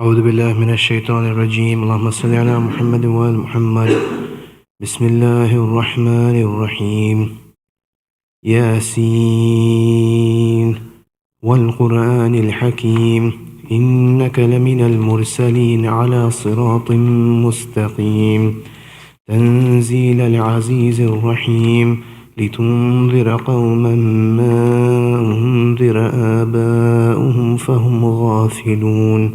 أعوذ بالله من الشيطان الرجيم. اللهم صل على محمد وآل محمد. بسم الله الرحمن الرحيم. ياسين والقرآن الحكيم إنك لمن المرسلين على صراط مستقيم تنزيل العزيز الرحيم لتنذر قوما ما أنذر آباؤهم فهم غافلون.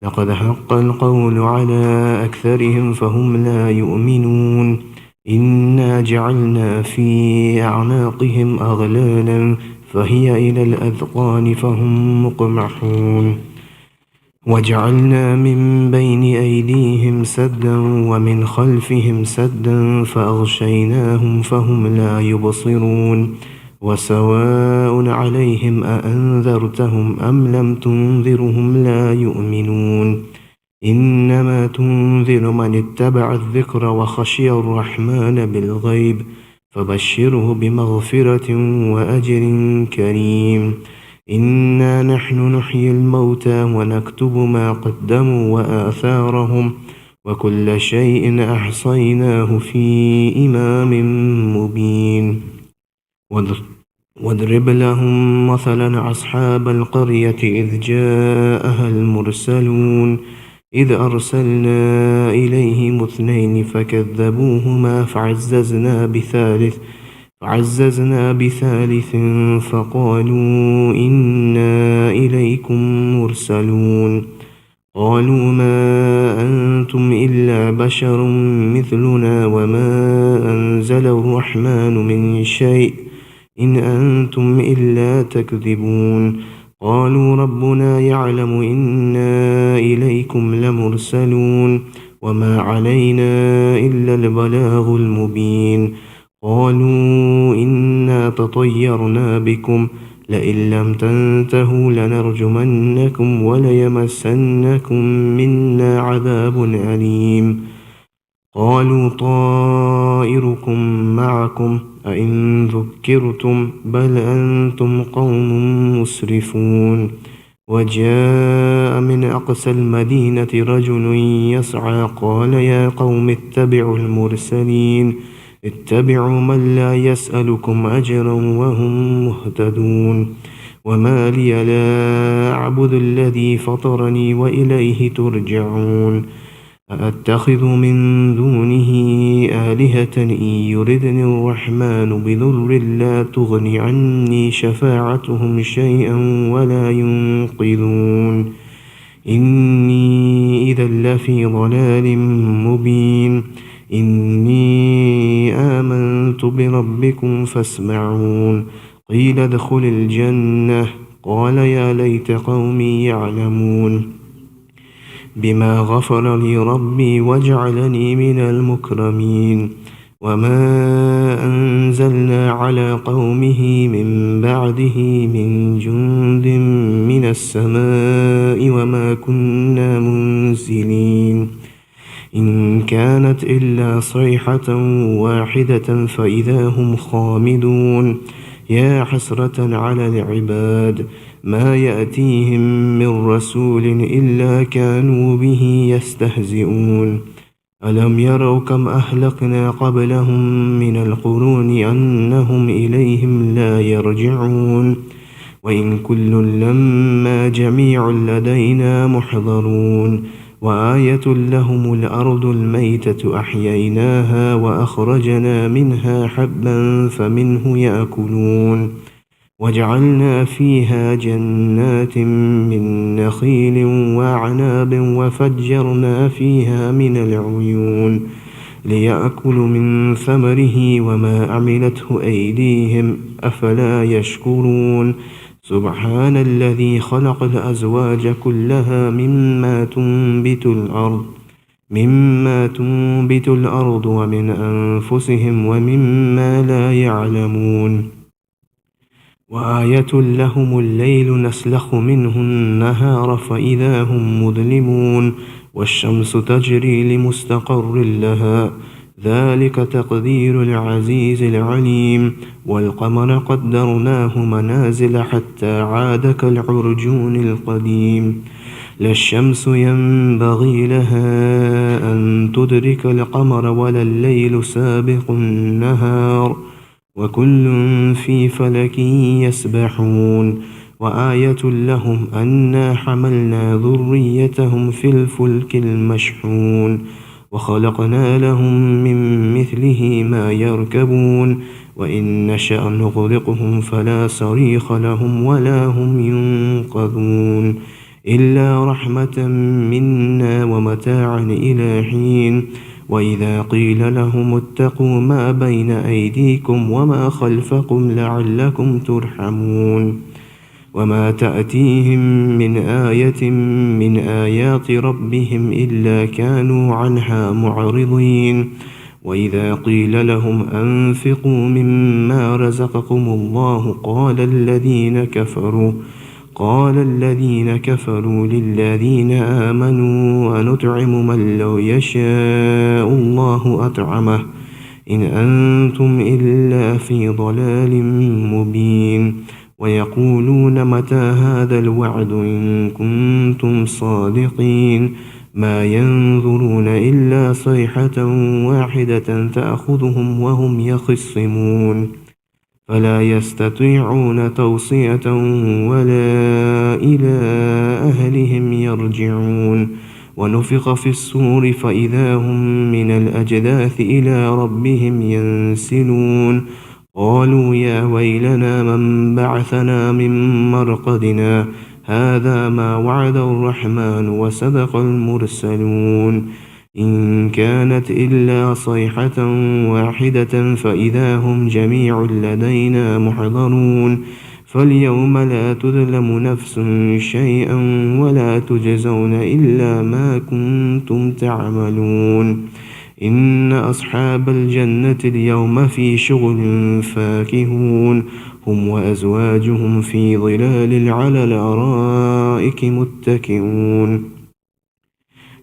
لقد حق القول على أكثرهم فهم لا يؤمنون. إنا جعلنا في أعناقهم أغلالا فهي إلى الأذقان فهم مقمحون. وجعلنا من بين أيديهم سدا ومن خلفهم سدا فأغشيناهم فهم لا يبصرون. وسواء عليهم أأنذرتهم أم لم تنذرهم لا يؤمنون. إنما تنذر من اتبع الذكر وخشي الرحمن بالغيب فبشره بمغفرة وأجر كريم. إنا نحن نحيي الموتى ونكتب ما قدموا وآثارهم وكل شيء أحصيناه في إمام مبين. واضرب لهم مثلا أصحاب القرية إذ جاءها المرسلون إذ أرسلنا إليهم 2 فكذبوهما فعززنا بثالث فقالوا إنا إليكم مرسلون. قالوا ما أنتم إلا بشر مثلنا وما أنزل الرحمن من شيء إن أنتم إلا تكذبون. قالوا ربنا يعلم إنا إليكم لمرسلون وما علينا إلا البلاغ المبين. قالوا إنا تطيرنا بكم لئن لم تنتهوا لنرجمنكم وليمسنكم منا عذاب أليم. قالوا طائركم معكم أئن ذكرتم بل أنتم قوم مسرفون. وجاء من أقصى المدينة رجل يسعى قال يا قوم اتبعوا المرسلين اتبعوا من لا يسألكم أجرا وهم مهتدون. وما لي لا أعبد الذي فطرني وإليه ترجعون. أأتخذ من دونه آلهة إن يردني الرحمن بضر لا تغن عني شفاعتهم شيئا ولا ينقذون. إني إذا لفي ضلال مبين. إني آمنت بربكم فاسمعون. قيل ادخل الجنة قال يا ليت قومي يعلمون بما غفر لي ربي وجعلني من المكرمين. وما أنزلنا على قومه من بعده من جند من السماء وما كنا منزلين. إن كانت إلا صيحة واحدة فإذا هم خامدون. يا حسرة على العباد ما يأتيهم من رسول إلا كانوا به يستهزئون. ألم يروا كم أهلكنا قبلهم من القرون أنهم إليهم لا يرجعون. وإن كل لما جميع لدينا محضرون. وآية لهم الأرض الميتة أحييناها وأخرجنا منها حبا فمنه يأكلون. وجعلنا فيها جنات من نخيل وأعناب وفجرنا فيها من العيون ليأكلوا من ثمره وما عملته أيديهم أفلا يشكرون. سبحان الذي خلق الأزواج كلها مما تنبت الأرض ومن أنفسهم ومما لا يعلمون. وآية لهم الليل نسلخ منه النهار فإذا هم مظلمون. والشمس تجري لمستقر لها ذلك تقدير العزيز العليم. والقمر قدرناه منازل حتى عاد كالعرجون القديم. لا الشمس ينبغي لها أن تدرك القمر ولا الليل سابق النهار وكل في فلك يسبحون وآية لهم أنا حملنا ذريتهم في الفلك المشحون وخلقنا لهم من مثله ما يركبون وإن نشأ نغرقهم فلا صريخ لهم ولا هم ينقذون إلا رحمة منا ومتاعا إلى حين وإذا قيل لهم اتقوا ما بين أيديكم وما خلفكم لعلكم ترحمون وما تأتيهم من آية من آيات ربهم إلا كانوا عنها معرضين وإذا قيل لهم أنفقوا مما رزقكم الله قال الذين كفروا للذين آمنوا أنطعم من لو يشاء الله أطعمه إن أنتم إلا في ضلال مبين ويقولون متى هذا الوعد إن كنتم صادقين ما ينظرون إلا صيحة واحدة تأخذهم وهم يخصمون فلا يستطيعون توصية ولا إلى أهلهم يرجعون ونفخ في الصور فإذا هم من الأجداث إلى ربهم ينسلون قالوا يا ويلنا من بعثنا من مرقدنا هذا ما وعد الرحمن وصدق المرسلون إن كانت إلا صيحة واحدة فإذا هم جميع لدينا محضرون فاليوم لا تظلم نفس شيئا ولا تجزون إلا ما كنتم تعملون إن أصحاب الجنة اليوم في شغل فاكهون هم وأزواجهم في ظلال على الأرائك متكئون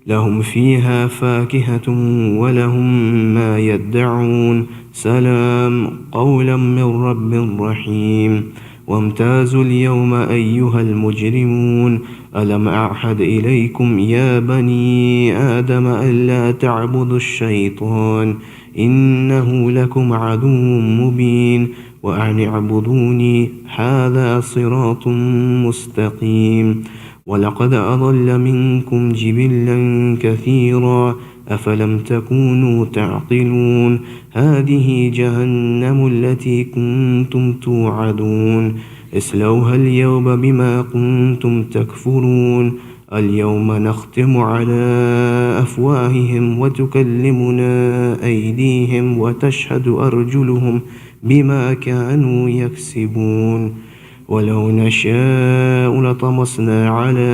لهم فيها فاكهة ولهم ما يدعون سلام قولا من رب رحيم وامتازوا اليوم أيها المجرمون ألم أعهد إليكم يا بني آدم ألا تعبدوا الشيطان إنه لكم عدو مبين وأن اعبدوني هذا صراط مستقيم ولقد أضل منكم جبلا كثيرا أفلم تكونوا تعقلون هذه جهنم التي كنتم توعدون اصلوها اليوم بما كنتم تكفرون اليوم نختم على أفواههم وتكلمنا أيديهم وتشهد أرجلهم بما كانوا يكسبون ولو نشاء لطمسنا على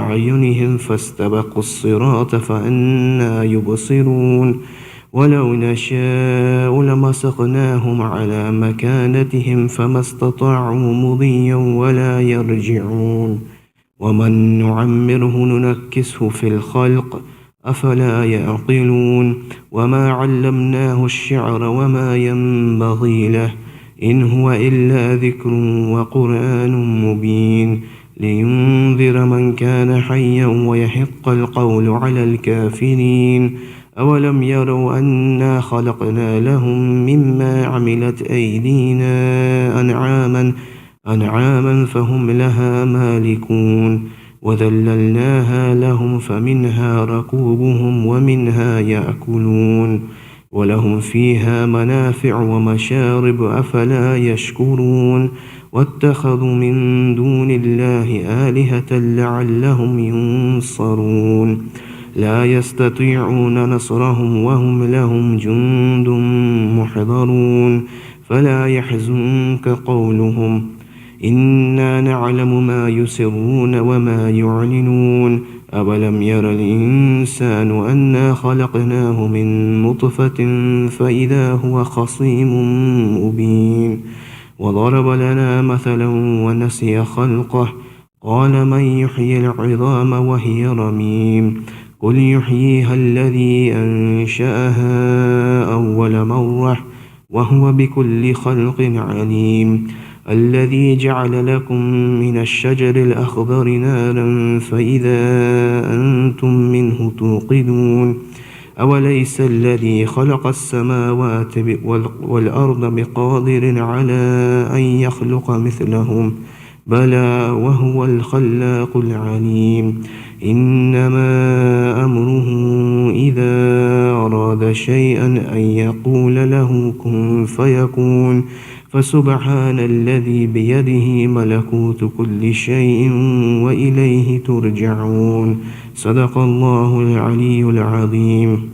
أعينهم فاستبقوا الصراط فأنى يبصرون ولو نشاء لمسخناهم على مكانتهم فما استطاعوا مضيا ولا يرجعون ومن نعمره ننكسه في الخلق أفلا يعقلون وما علمناه الشعر وما ينبغي له إن هو إلا ذكر وقرآن مبين لينذر من كان حيا ويحق القول على الكافرين أولم يروا أنا خلقنا لهم مما عملت أيدينا أنعاما فهم لها مالكون وذللناها لهم فمنها ركوبهم ومنها يأكلون ولهم فيها منافع ومشارب أفلا يشكرون واتخذوا من دون الله آلهة لعلهم ينصرون لا يستطيعون نصرهم وهم لهم جند محضرون فلا يحزنك قولهم إنا نعلم ما يسرون وما يعلنون أولم ير الإنسان أنا خلقناه من نطفة فإذا هو خصيم مبين وضرب لنا مثلا ونسي خلقه قال من يحيي العظام وهي رميم قل يحييها الذي أنشأها أول مرة وهو بكل خلق عليم الذي جعل لكم من الشجر الأخضر نارا فإذا أنتم منه توقدون أوليس الذي خلق السماوات والأرض بقادر على أن يخلق مثلهم بلى وهو الخلاق العليم إنما أمره إذا أراد شيئا أن يقول له كن فيكون فسبحان الذي بيده ملكوت كل شيء وإليه ترجعون صدق الله العلي العظيم.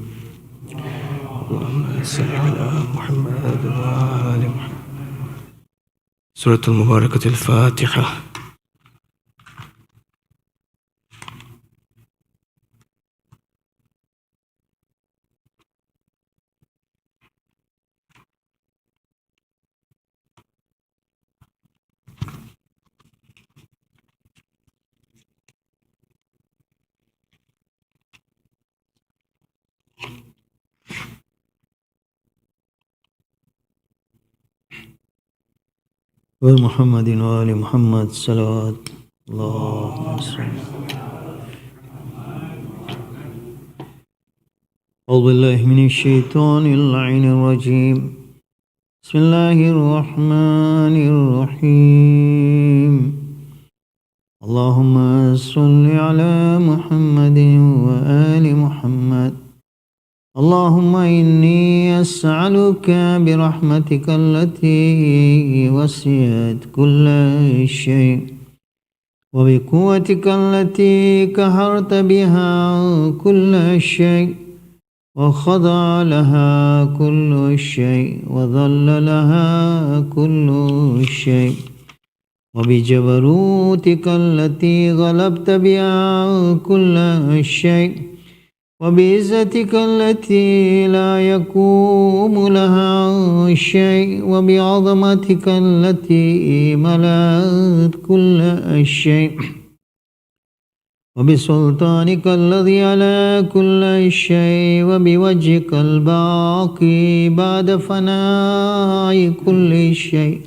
اللهم صل على محمد وآل محمد. سورة المباركة الفاتحة. ومحمد وآل محمد صلوات الله وسلم. أعوذ بالله من الشيطان اللعين الرجيم. بسم الله الرحمن الرحيم. اللهم صل على محمد وآل محمد. اللهم إني أسألك برحمتك التي وسعت كل شيء وبقوتك التي قهرت بها كل شيء وخضع لها كل شيء وذل لها كل شيء وبجبروتك التي غلبت بها كل شيء وبعزتك التي لا يقوم لها شيء وبعظمتك التي ملأت كل شيء وبسلطانك الذي على كل شيء وبوجهك الباقي بعد فناء كل شيء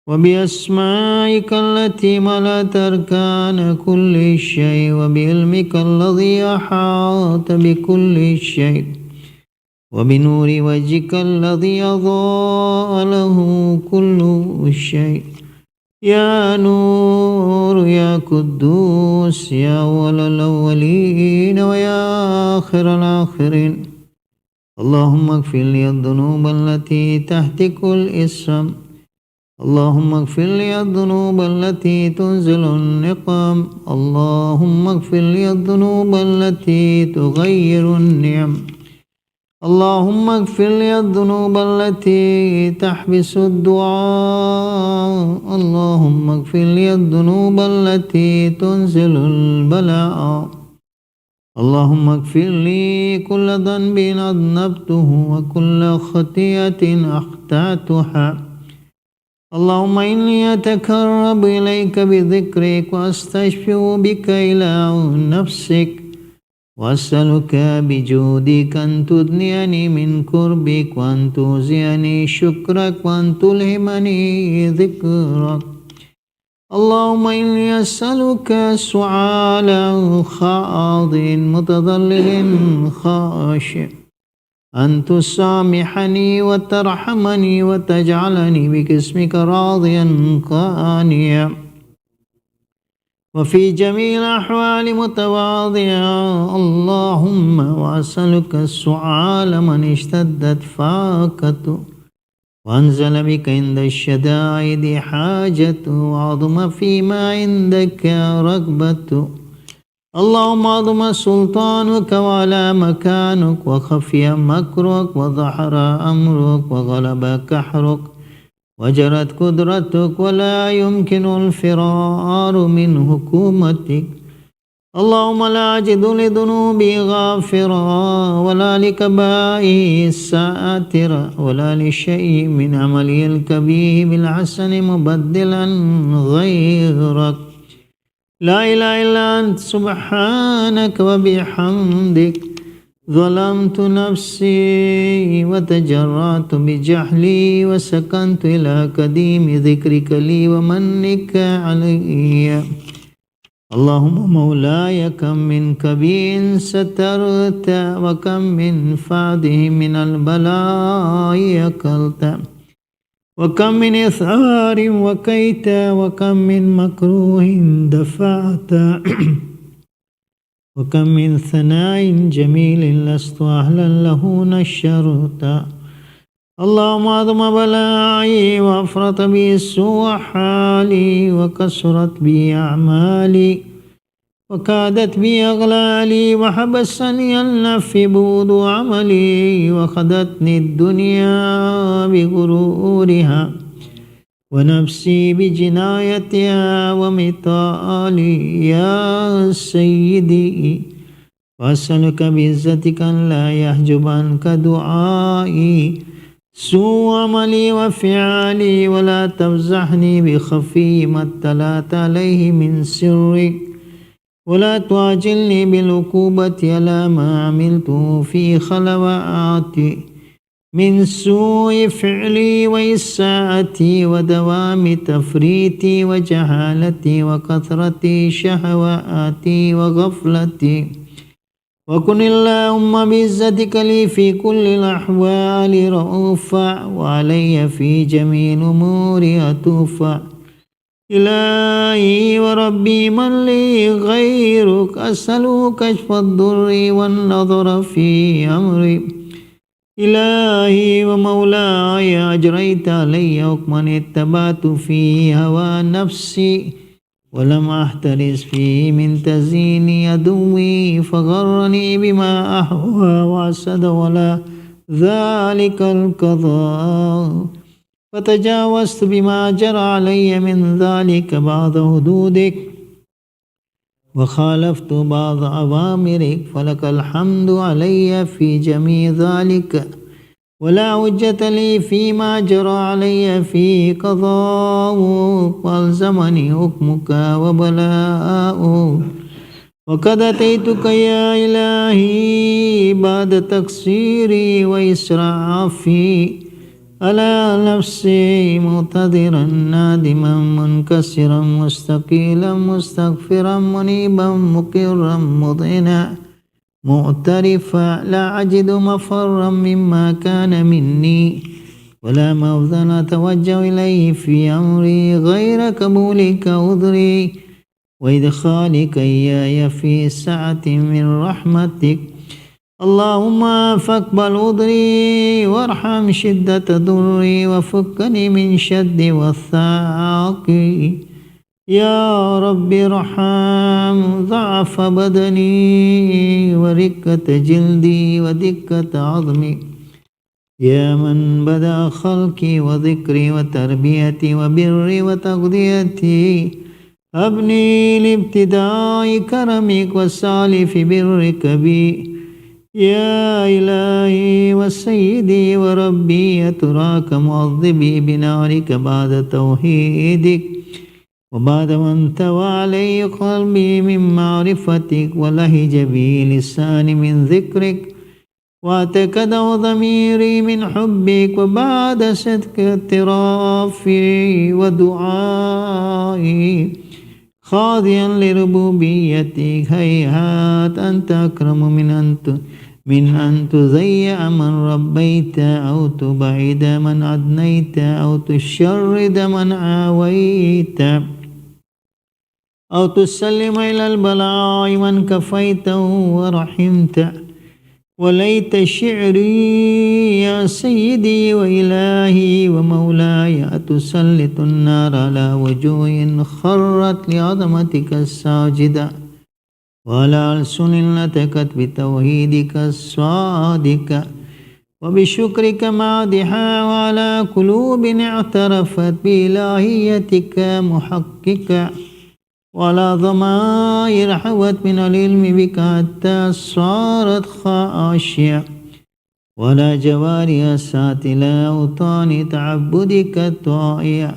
وبأسمائك التي ملأت أركان كل شيء وبعلمك الذي أحاط بكل شيء وبنور وجهك الذي أضاء له كل شيء يا نور يا قدوس يا أول الأولين ويا آخر الآخرين. اللهم اغفر لي الذنوب التي تهتك الإثم. اللهم اغفر لي الذنوب التي تنزل النقم. اللهم اغفر لي الذنوب التي تغير النعم. اللهم اغفر لي الذنوب التي تحبس الدعاء. اللهم اغفر لي الذنوب التي تنزل البلاء. اللهم اغفر لي كل ذنب أذنبته وكل خطيئة أخطأتها. اللهم إني أتقرب إليك بذكرك وأستشفع بك إلى نفسك وأسألك بجودك أن تدنيني من كربك وأن توزعني شكرك وأن تلهمني ذكرك. اللهم إني أسألك سؤال خاض متضلل خاشع أن تسامحني وترحمني وتجعلني باسمك راضيا قانيا وفي جميع الأحوال متواضعا. اللهم وأسألك السؤال من اشتدت فاقته وأنزل بك عند الشدائد حاجته وعظم فيما عندك رغبته. اللهم عظم سلطانك وعلى مكانك وخفي مكرك وظهر أمرك وغلب قهرك وجرت قدرتك ولا يمكن الفرار من حكومتك. اللهم لا أجد لذنوبي غافرا ولا لكبائي ساترا ولا لشيء من عملي الكبير بالحسن مبدلا غيرك. لا إله إلا أنت سبحانك وبحمدك ظلمت نفسي وتجرعت بجهلي وسكنت إلى قديم ذكرك لي ومنك علي. اللهم مولاي كم من كبير سترت وكم من فاده من البلاء أكلت وكم من إثار وكيت وكم من مكروه دفعت وكم من ثناء جميل لست أهلا له نشرت. اللهم عظم بلائي وأفرط بي سوء حالي وكسرت بي أعمالي وكادت بي أغلالي وحبسني النفس بود عملي وخدتني الدنيا بغرورها ونفسي بجنايتها ومثالي يا سيدي. وأسألك بعزتك أن لا يحجب عنك دعائي سوء عملي وفعالي ولا تفزحني بخفي ما اطلعت عليه من سرك ولا تعجلني بالعقوبة على ما عملته في خلواتي من سوء فعلي وإساءتي ودوام تفريطي وجهالتي وكثرة شهواتي وغفلتي. وكن اللهم بعزتك لي في كل الأحوال رؤوفا وعلي في جميع الأمور عطوفا. إلهي وربي من لي غيرك أسأل كشف الضر والنظر في أمري. إلهي ومولاي أجريت علي حكما اتبعت فيه هوى نفسي ولم أحترس فيه من تزيين عدوي فغرني بما أهوى وأسد ولا ذلك القضاء فتجاوزت بما جرى علي من ذلك بعض حدودك وخالفت بعض أوامرك فلك الحمد علي في جميع ذلك ولا حجة لي فيما جرى علي في قضاءك والزمني حكمك وبلاءك. وقد أتيتك يا إلهي بعد تقصيري وإسرافي على نفسي معتذرا نادما منكسرا مستقيلا مستغفرا منيبا مقرا مضئنا معترفا لا أجد مفرا مما كان مني ولا موضع أتوجه إليه في أمري غير قبولك عذري وإدخالك إياي في سعة من رحمتك. اللهم فاقبل عذري وارحم شدة ضري وفكني من شد وثاق. يا رب ارحم ضعف بدني ورقة جلدي ودقة عظمي. يا من بدأ خلقي وذكري وتربيتي وبري وتغذيتي أبني لابتداء كرمك وسالف برك بي. يا إلهي وسيدي وربي أتراك معذبي بنارك بعد توحيدك وبعد ما انتوى علي قلبي من معرفتك ولهج بي لساني من ذكرك واعتقد ضميري من حبك وبعد صدق اعترافي ودعائي خاضعا لربوبيتك. هيهات أنت أكرم من أن تضيع من ربيت أو تبعد من أدنيت أو تشرد من آويت أو تسلم إلى البلاء من كفيته ورحمت. وليت شعري يا سيدي وإلهي ومولاي أتسلط النار على وجوه خرت لعظمتك الساجدة وعلى ألسن نطقت بتوحيدك الصادق وبشكرك مادحا وعلى قلوب اعترفت بإلهيتك محققة ولا ضمائر حوت من العلم بك حتى صارت خاشية ولا جوارح سات إلى أوطان تعبدك طائعة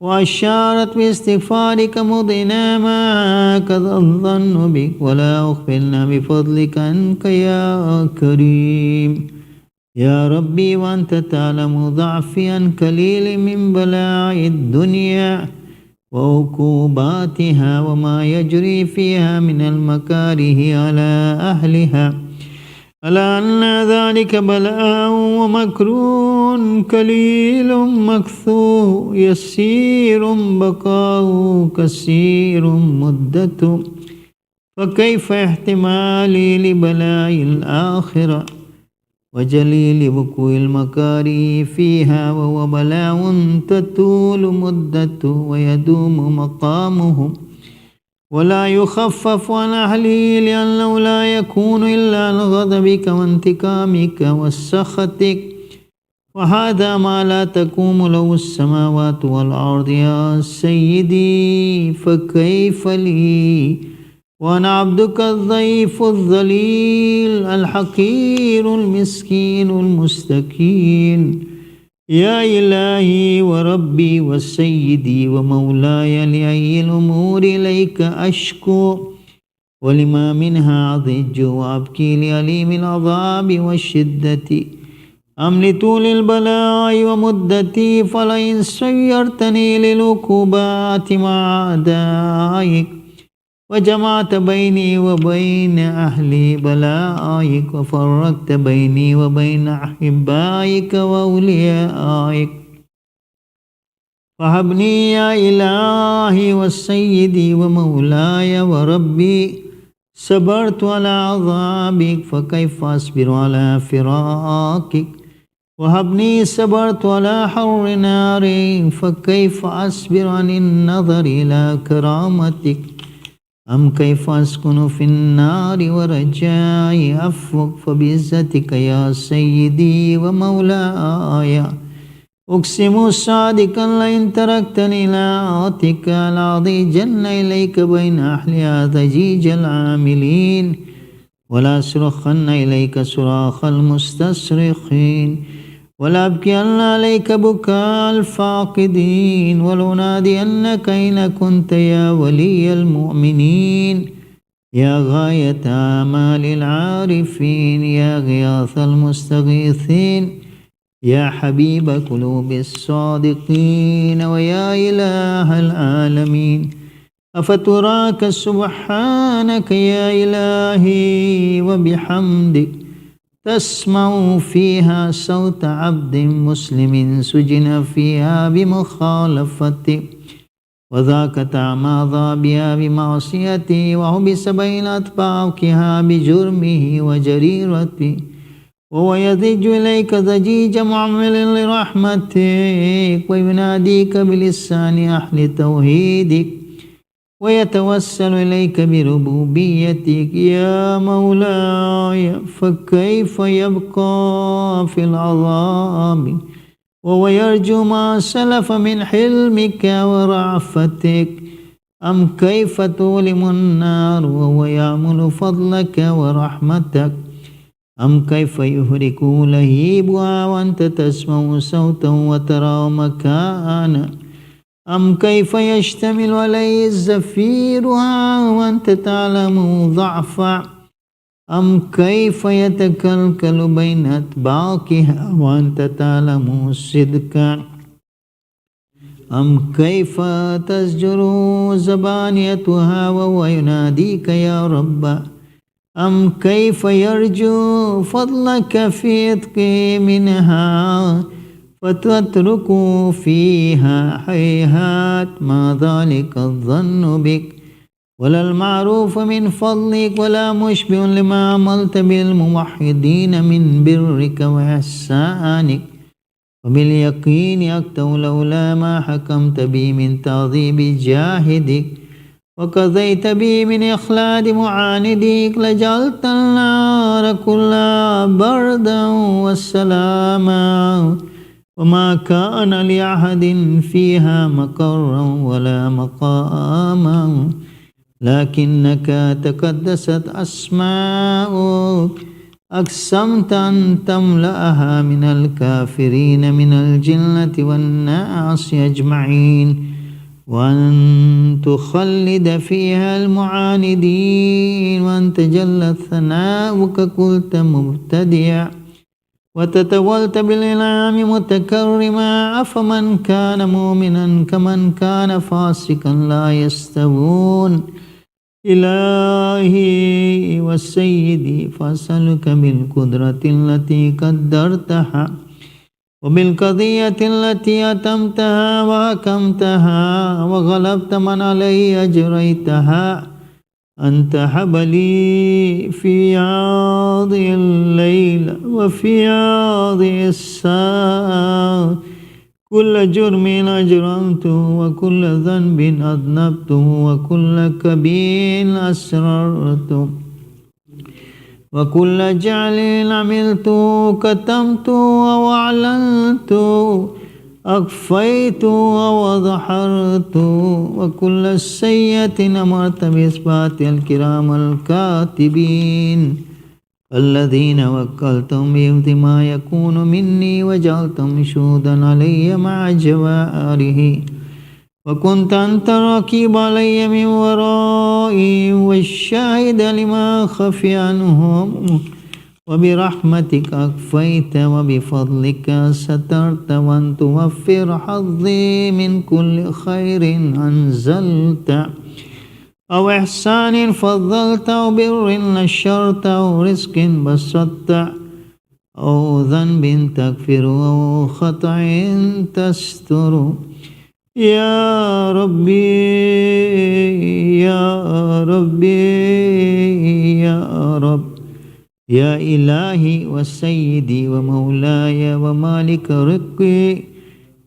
وأشارت باستغفارك مضينا ما كذا الظن بك ولا أخبرنا بفضلك عنك يا كريم. يا ربي وأنت تعلم ضعفي عن قليل من بلاء الدنيا وعقوباتها وما يجري فيها من المكاره على أهلها، ألا أن ذلك بلاء ومكروه قليل مكثو يسير بقاء كثير مدته، فكيف احتمالي لبلاء الآخرة وجليل وقوع المكاره فيها وهو بلاء تطول مدته ويدوم مقامه ولا يخفف عن أهله، لأنه لا يكون إلا عن غضبك وانتقامك وسخطك، وهذا ما لا تقوم له السماوات والأرض يا سيدي. فكيف لي وأنا عبدك الضعيف الذليل الحقير المسكين المستكين. يا إلهي وربي وسيدي ومولاي، لأي الأمور إليك أشكو ولما منها أضج وأبكي، لأليم العذاب والشدة أم لطول البلاء ومدتي، فلئن سيرتني للعقوبات مع أعدائك وجمعت بيني وبين أهل بلائك وفرقت بيني وبين أحبائك وأوليائك، فهبني يا إلهي وسيدي ومولاي وربي. صبرت على عذابك فكيف أصبر على فراقك، وهبني صبرت على حر نارك فكيف أصبر عن النظر إلى كرامتك. أم كيف أسكن في النار ورجائي عفوك، فبعزتك يا سيدي ومولاي أقسم صادقا لئن تركتني لآتك لأضيجن إليك بين أهلها ضجيج العاملين ولا أصرخن إليك صراخ المستصرخين ولا أبكين عليك بكاء الفاقدين ولأنادينك أين كنت يا ولي المؤمنين، يا غاية آمال العارفين، يا غياث المستغيثين، يا حبيب قلوب الصادقين، ويا إله العالمين. أفتراك سبحانك يا إلهي وبحمدك تسمع فيها صوت عبد مسلم سجن فيها بمخالفتك، وذاك تعمى بها بمعصيته وحبس بين أطباقها بجرمه وجريرته، وهو يضج إليك ضجيج معمل لرحمتك ويناديك بلسان أهل توحيدك ويتوسل إليك بربوبيتك يا مولاي. فكيف يبقى في العذاب وهو يرجو ما سلف من حلمك ورعفتك؟ أم كيف تؤلم النار وهو يعمل فضلك ورحمتك؟ أم كيف يهرك لهيبها وأنت تسمع صوتا وترى مكانا؟ أم كيف يشتمل عليه الزفيرها وأنت تعلم ضعفا؟ أم كيف يتكلكل بين أطباقها وأنت تعلم صدقا؟ أم كيف تزجر زبانيتها وهو يناديك يا رب؟ أم كيف يرجو فضلك في عتق منها فتترك فيها هيهات؟ ما ذلك الظن بك ولا المعروف من فضلك ولا مشبه لما عملت بالموحدين من برك وإحسانك، وباليقين أكتو لولا ما حكمت بي من تعذيب جاهدك وقضيت بي من إخلاد معاندك، لجعلت النار كلها بردا والسلاما، وما كان لأحد فيها مقرا ولا مقاما، لكنك تقدست أسماؤك أقسمت أن تملأها من الكافرين من الجنة والناس أجمعين وأن تخلد فيها المعاندين وأن تجلى ثناؤك قلت مبتدئا وتتولت بالإنعام متكرما أفمن كان مؤمنا كمن كان فاسقا لا يستوون إلهي وسيدي فأسألك بالقدرة التي قدرتها وبالقضية التي أتمتها وحكمتها وغلبت من علي أجريتها أن تهب لي في هذه الليلة وفي هذه الساعة كل جرم أجرمته وكل ذنب أذنبته وكل كبير أسررته وكل جعل عملته كتمته وأعلنته أخفيته وأظهرته وكل سيئة أمرت بإثبات الكرام الكاتبين الذين وكلتهم بهم ما يكون مني وجعلتهم شهودا علي مع جواره وكنت أنت الرقيب علي من ورائي والشاهد لما خفي عنهم وبرحمتك أكفيت وبفضلك سترت وأن توفر حظي من كل خير أنزلت أو إحسان فضلت أو بر نشرت أو رزق بسطت أو ذنب تغفر أو خطأ تستر يا ربي يا ربي يا رب يا إلهي وسيدي ومولاي ومالك رقي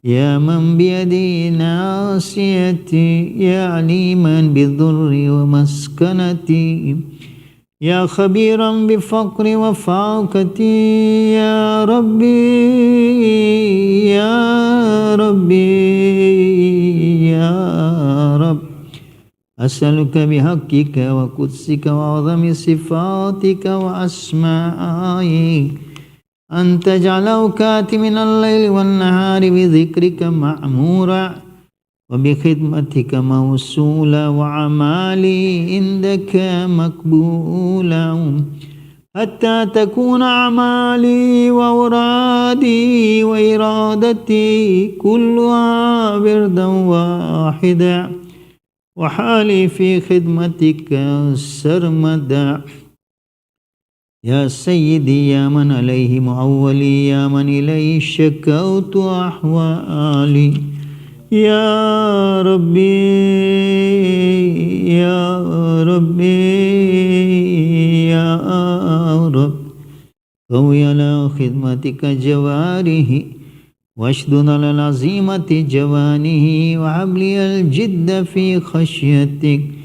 يا من بيدي ناصيتي يا عليما بالضر ومسكنتي يا خبيرا بفقر وفاقتي يا ربي يا ربي يا رب أسألك بحقك وقدسك وعظم صفاتك وأسمائك أن تجعل أوقاتي من الليل والنهار بذكرك معمورا وبخدمتك موصولا وعمالي عندك مقبولا حتى تكون أعمالي وأورادي وإرادتي كلها بردا واحدا وحالي في خدمتك سرمدا يا سيدي يا من عليه معولي يا من إليه شكوت أحوالي يا ربي يا ربي يا رب قوي على خدمتك جواره واشدد على العزيمة جوانه وهب لي الجد في خشيتك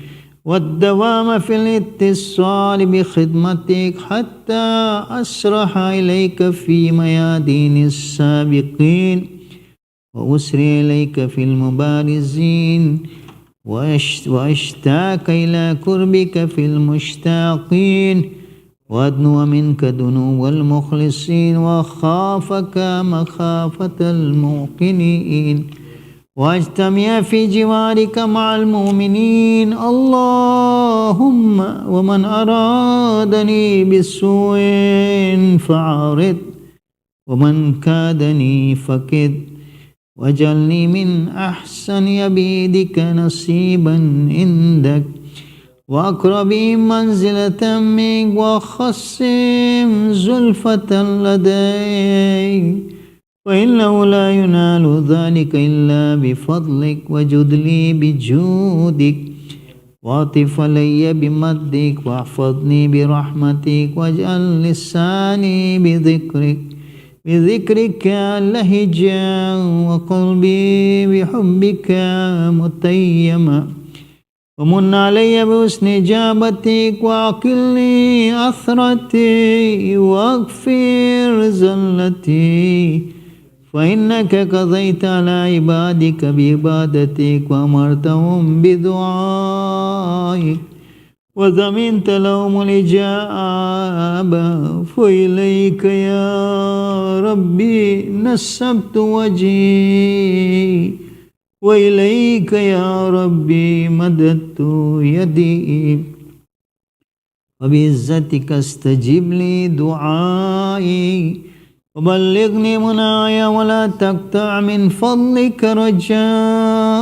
والدوام في الاتصال بخدمتك حتى أسرح إليك في ميادين السابقين وأسري إليك في المبارزين وأشتاق إلى قربك في المشتاقين وأدنو منك دنو المخلصين وخافك مخافة الموقنين واجتمع في جوارك مع المؤمنين اللهم ومن أرادني بسوء فعارض ومن كادني فكد واجعلني من أحسن عبيدك نصيبا عندك وأقربهم منزلة منك وخصهم زلفة لديك وإنه لا ينال ذلك إلا بفضلك وجد لي بجودك واطف علي بمدك واحفظني برحمتك واجعل لساني بذكرك لهجا وقلبي بحبك متيما ومن علي بحسن إجابتك وأقلني أثرتي واغفر زلتي فإنك قضيت على عبادك بعبادتك وأمرتهم بدعائك وضمنت لهم الإجابة، فإليك يا ربي نسبت وجهي، وإليك يا ربي مددت يدي، وبعزتك استجب لي دعائي، وبلغني منايا ولا تقطع من فضلك رجائي،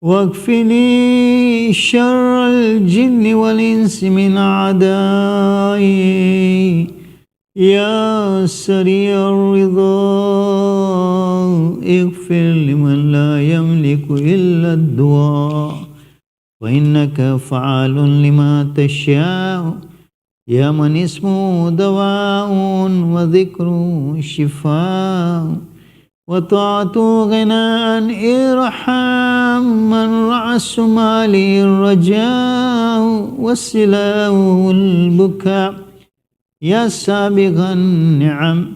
واكفني شر الجن والإنس من أعدائي، يا سريع الرضا اغفر لمن لا يملك إلا الدعاء، وإنك فعال لما تشاء، يا من اسمه دواء وذكره شفاء، وطاعته غناء ارحم من رأس مالي الرجاء، والسلاح البكاء، يا سابغ النعم،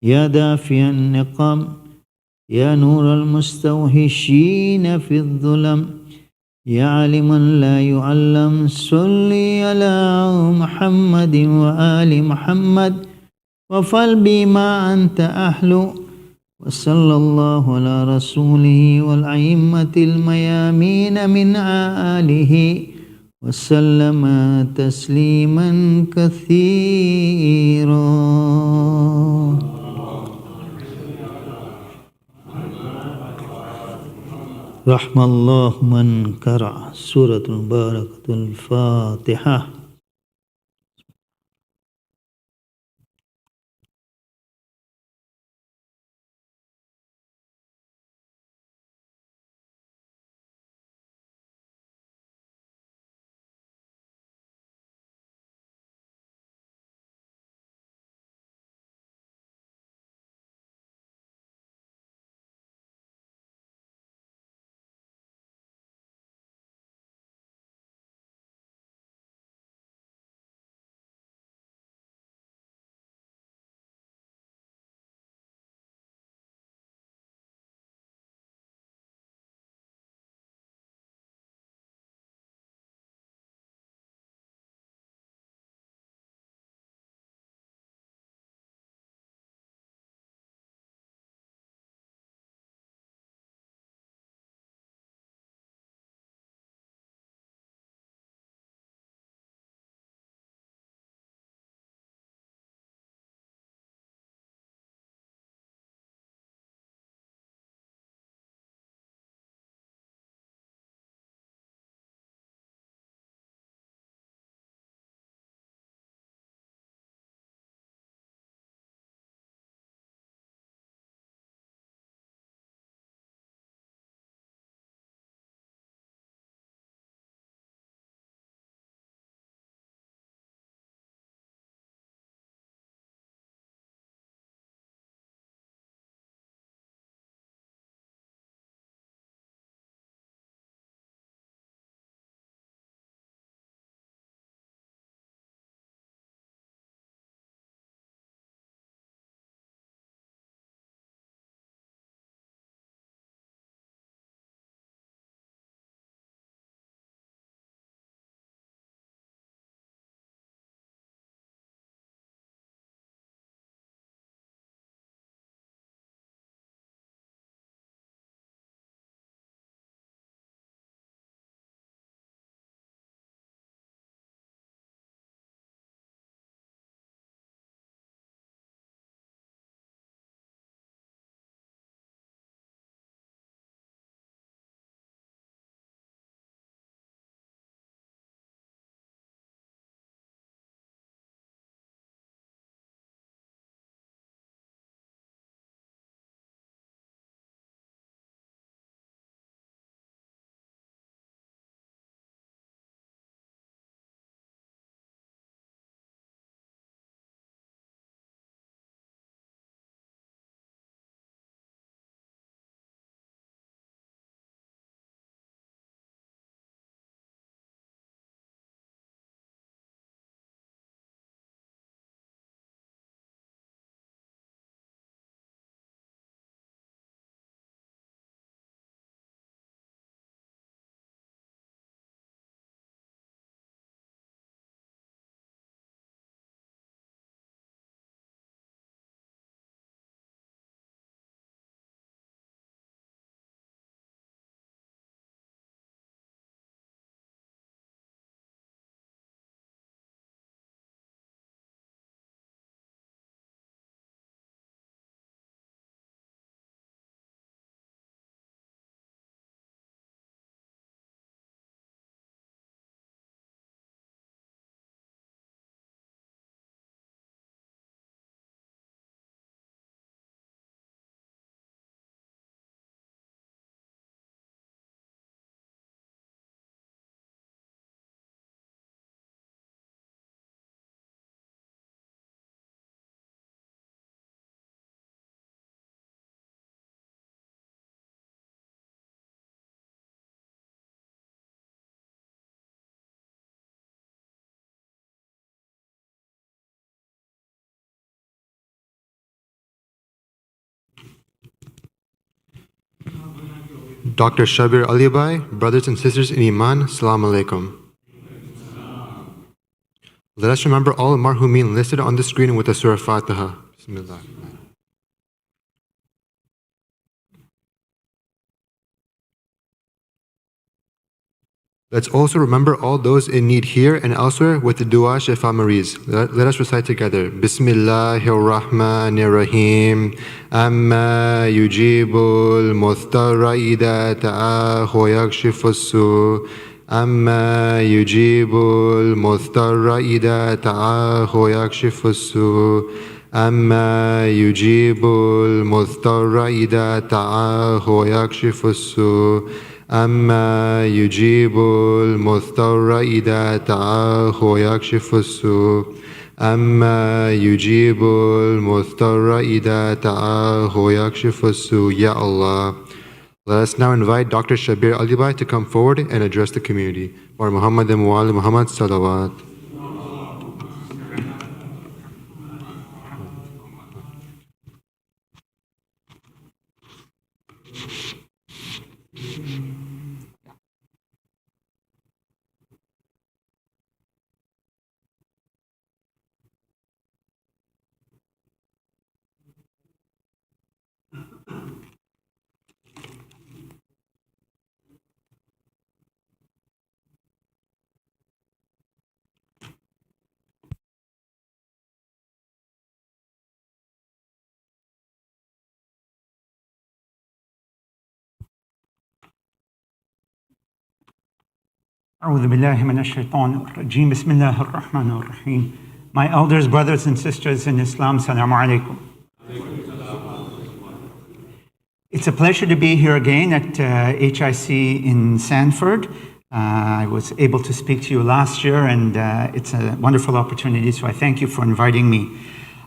يا دافع النقم، يا نور المستوحشين في الظلم، يا عالما لا يعلم، صلي على محمد وآل محمد، وفعل بما أنت أهل، وصلى الله على رسوله والأئمة الميامين من آله، وسلم تسليما كثيرا. رحم الله من قرأ سورة المباركة الفاتحة. Dr. Shabbir Alibhai, brothers and sisters in Iman, Assalamu alaikum. Let us remember all marhumin listed on the screen with the Surah Fatiha. Bismillah. Let's also remember all those in need here and elsewhere with the dua Shifa Mariz. Let us recite together. Bismillahir Rahmanir Rahim. Amma yujibul mudhtarra idha ta'ahu yakshifus su. Amma yujibul mudhtarra idha ta'ahu yakshifus su. Amma yujibul mudhtarra idha ta'ahu yakshifus su. أما يجيب المضطر إذا دعاه ويكشف السوء أما يجيب المضطر إذا دعاه ويكشف السوء Ya Allah. Let us now invite Dr. Shabbir Alibhai to come forward and address the community. Or Muhammad and Mu'al Muhammad Salawat. أعوذ بالله من الشيطان الرجيم بسم الله الرحمن الرحيم. My elders, brothers and sisters in Islam, Assalamu alaikum. It's a pleasure to be here again at HIC in Sanford. I was able to speak to you last year and it's a wonderful opportunity, so I thank you for inviting me.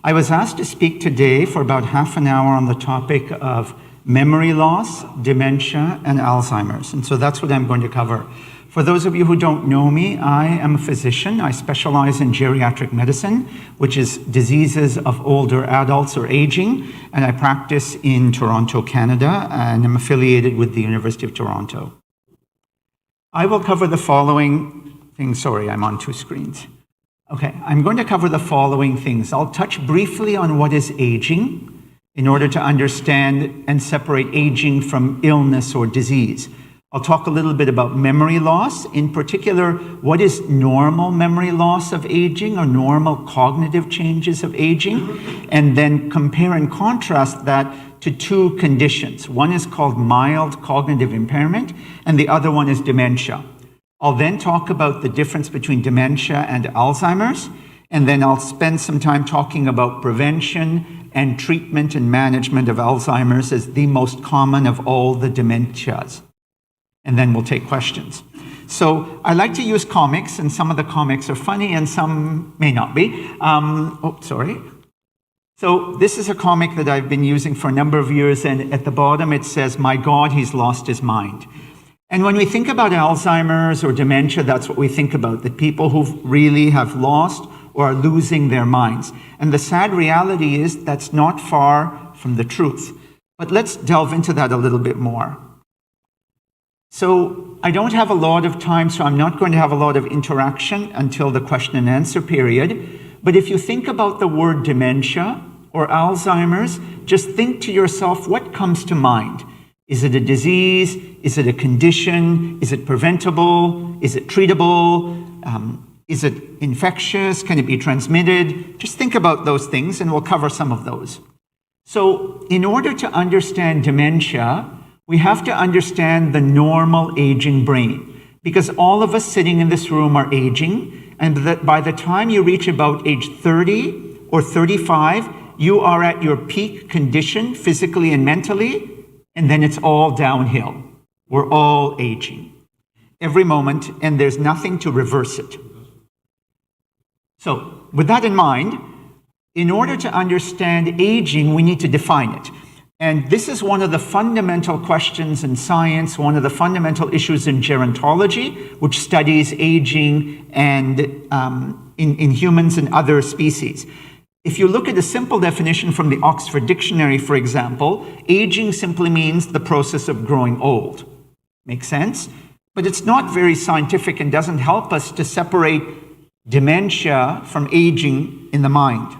I was asked to speak today for about half an hour on the topic of memory loss, dementia, and Alzheimer's, and so that's what I'm going to cover. For those of you who don't know me, I am a physician. I specialize in geriatric medicine, which is diseases of older adults or aging, and I practice in Toronto, Canada, and I'm affiliated with the University of Toronto. I will cover the following things. Sorry, I'm on two screens. Okay, I'm going to cover the following things. I'll touch briefly on what is aging in order to understand and separate aging from illness or disease. I'll talk a little bit about memory loss, in particular, what is normal memory loss of aging or normal cognitive changes of aging, and then compare and contrast that to two conditions. One is called mild cognitive impairment, and the other one is dementia. I'll then talk about the difference between dementia and Alzheimer's, and then I'll spend some time talking about prevention and treatment and management of Alzheimer's as the most common of all the dementias. And then we'll take questions. So I like to use comics, and some of the comics are funny and some may not be. So this is a comic that I've been using for a number of years, and at the bottom it says, "My God, he's lost his mind." And when we think about Alzheimer's or dementia, that's what we think about, the people who really have lost or are losing their minds. And the sad reality is that's not far from the truth. But let's delve into that a little bit more. So I don't have a lot of time, so I'm not going to have a lot of interaction until the question and answer period. But if you think about the word dementia or Alzheimer's, just think to yourself, what comes to mind? Is it a disease? Is it a condition? Is it preventable? Is it treatable? Is it infectious? Can it be transmitted? Just think about those things and we'll cover some of those. So in order to understand dementia, we have to understand the normal aging brain, because all of us sitting in this room are aging, and that by the time you reach about age 30 or 35, you are at your peak condition physically and mentally, and then it's all downhill. We're all aging every moment, and there's nothing to reverse it. So with that in mind, in order to understand aging, we need to define it. And this is one of the fundamental questions in science, one of the fundamental issues in gerontology, which studies aging and in humans and other species. If you look at a simple definition from the Oxford Dictionary, for example, aging simply means the process of growing old. Makes sense? But it's not very scientific and doesn't help us to separate dementia from aging in the mind.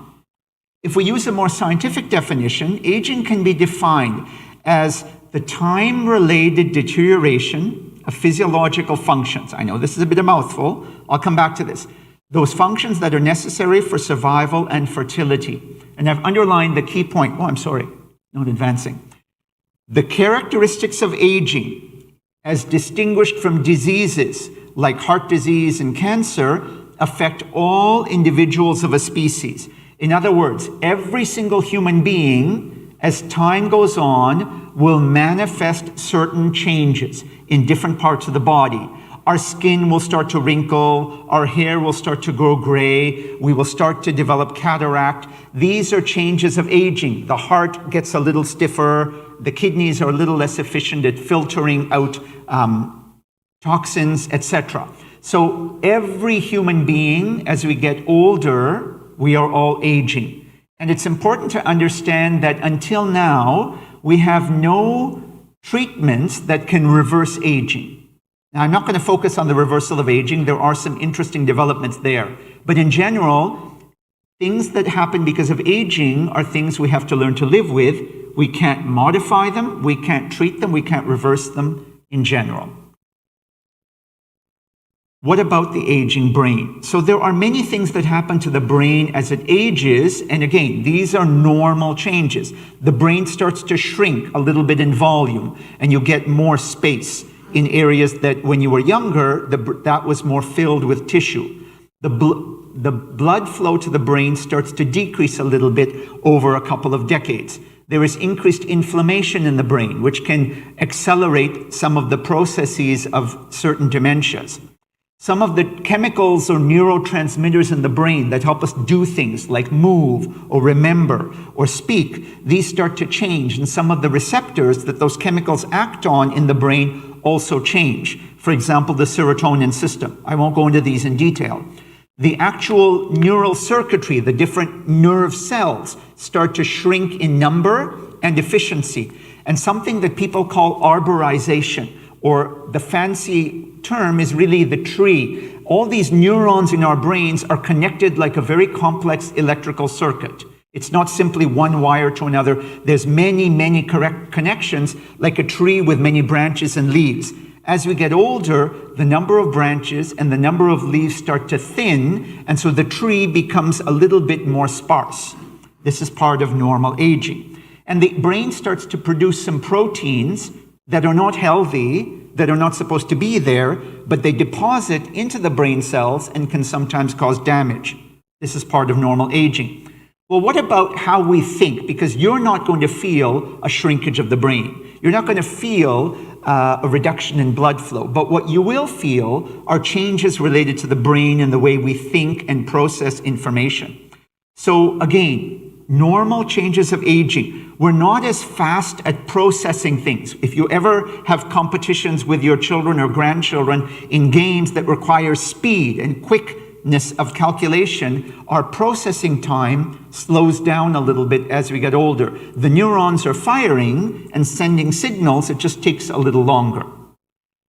If we use a more scientific definition, aging can be defined as the time-related deterioration of physiological functions. I know this is a bit of a mouthful. I'll come back to this. Those functions that are necessary for survival and fertility. And I've underlined the key point. Oh, I'm sorry, not advancing. The characteristics of aging, as distinguished from diseases like heart disease and cancer, affect all individuals of a species. In other words, every single human being, as time goes on, will manifest certain changes in different parts of the body. Our skin will start to wrinkle, our hair will start to grow gray, we will start to develop cataract. These are changes of aging. The heart gets a little stiffer, the kidneys are a little less efficient at filtering out toxins, etc. So every human being, as we get older, we are all aging. And it's important to understand that until now, we have no treatments that can reverse aging. Now, I'm not going to focus on the reversal of aging. There are some interesting developments there. But in general, things that happen because of aging are things we have to learn to live with. We can't modify them, we can't treat them, we can't reverse them in general. What about the aging brain? So there are many things that happen to the brain as it ages, and again, these are normal changes. The brain starts to shrink a little bit in volume, and you get more space in areas that when you were younger, that was more filled with tissue. The blood flow to the brain starts to decrease a little bit over a couple of decades. There is increased inflammation in the brain, which can accelerate some of the processes of certain dementias. Some of the chemicals or neurotransmitters in the brain that help us do things like move or remember or speak, these start to change. And some of the receptors that those chemicals act on in the brain also change. For example, the serotonin system. I won't go into these in detail. The actual neural circuitry, the different nerve cells, start to shrink in number and efficiency. And something that people call arborization, or the fancy term is really the tree. All these neurons in our brains are connected like a very complex electrical circuit. It's not simply one wire to another. There's many correct connections, like a tree with many branches and leaves. As we get older, the number of branches and the number of leaves start to thin, and so the tree becomes a little bit more sparse. This is part of normal aging. And the brain starts to produce some proteins that are not healthy, that are not supposed to be there, but they deposit into the brain cells and can sometimes cause damage. This is part of normal aging. Well, what about how we think? Because you're not going to feel a shrinkage of the brain. You're not going to feel a reduction in blood flow. But what you will feel are changes related to the brain and the way we think and process information. So again, normal changes of aging. We're not as fast at processing things. If you ever have competitions with your children or grandchildren in games that require speed and quickness of calculation, our processing time slows down a little bit as we get older. The neurons are firing and sending signals, it just takes a little longer.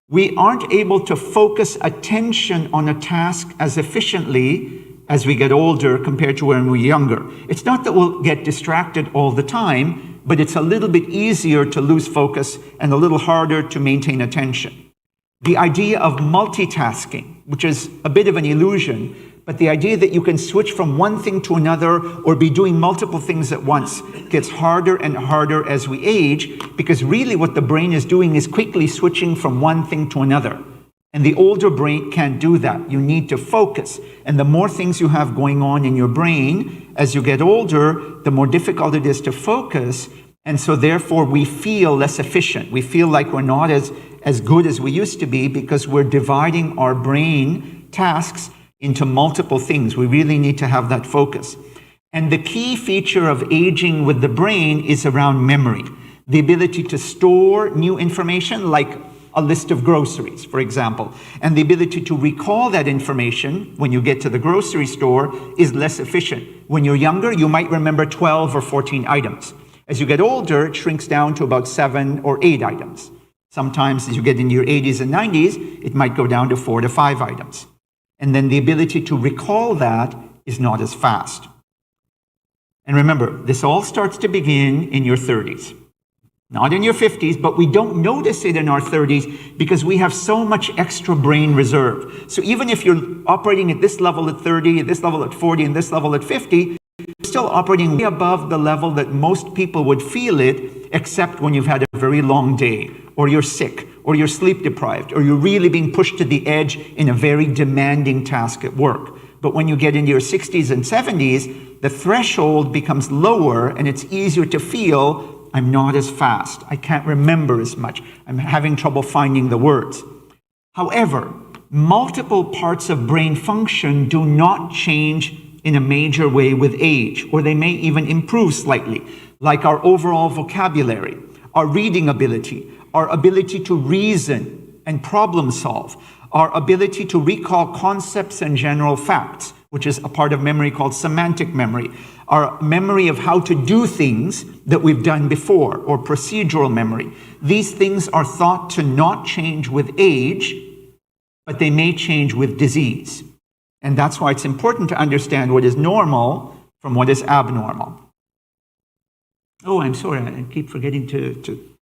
We aren't able to focus attention on a task as efficiently as we get older compared to when we're younger. It's not that we'll get distracted all the time, but it's a little bit easier to lose focus and a little harder to maintain attention. The idea of multitasking, which is a bit of an illusion, but the idea that you can switch from one thing to another or be doing multiple things at once gets harder and harder as we age, because really what the brain is doing is quickly switching from one thing to another. And the older brain can't do that. You need to focus. And the more things you have going on in your brain, as you get older, the more difficult it is to focus. And so therefore we feel less efficient. We feel like we're not as good as we used to be because we're dividing our brain tasks into multiple things. We really need to have that focus. And the key feature of aging with the brain is around memory. The ability to store new information, like a list of groceries, for example, and the ability to recall that information when you get to the grocery store is less efficient. When you're younger, you might remember 12 or 14 items. As you get older, it shrinks down to about 7 or 8 items. Sometimes as you get into your 80s and 90s, it might go down to 4 to 5 items. And then the ability to recall that is not as fast. And remember, this all starts to begin in your 30s. Not in your 50s, but we don't notice it in our 30s because we have so much extra brain reserve. So even if you're operating at this level at 30, at this level at 40, and this level at 50, you're still operating way above the level that most people would feel it, except when you've had a very long day, or you're sick, or you're sleep deprived, or you're really being pushed to the edge in a very demanding task at work. But when you get into your 60s and 70s, the threshold becomes lower and it's easier to feel, I'm not as fast, I can't remember as much, I'm having trouble finding the words. However, multiple parts of brain function do not change in a major way with age, or they may even improve slightly, like our overall vocabulary, our reading ability, our ability to reason and problem solve, our ability to recall concepts and general facts, which is a part of memory called semantic memory, our memory of how to do things that we've done before, or procedural memory. These things are thought to not change with age, but they may change with disease. And that's why it's important to understand what is normal from what is abnormal. Oh, I'm sorry, I keep forgetting to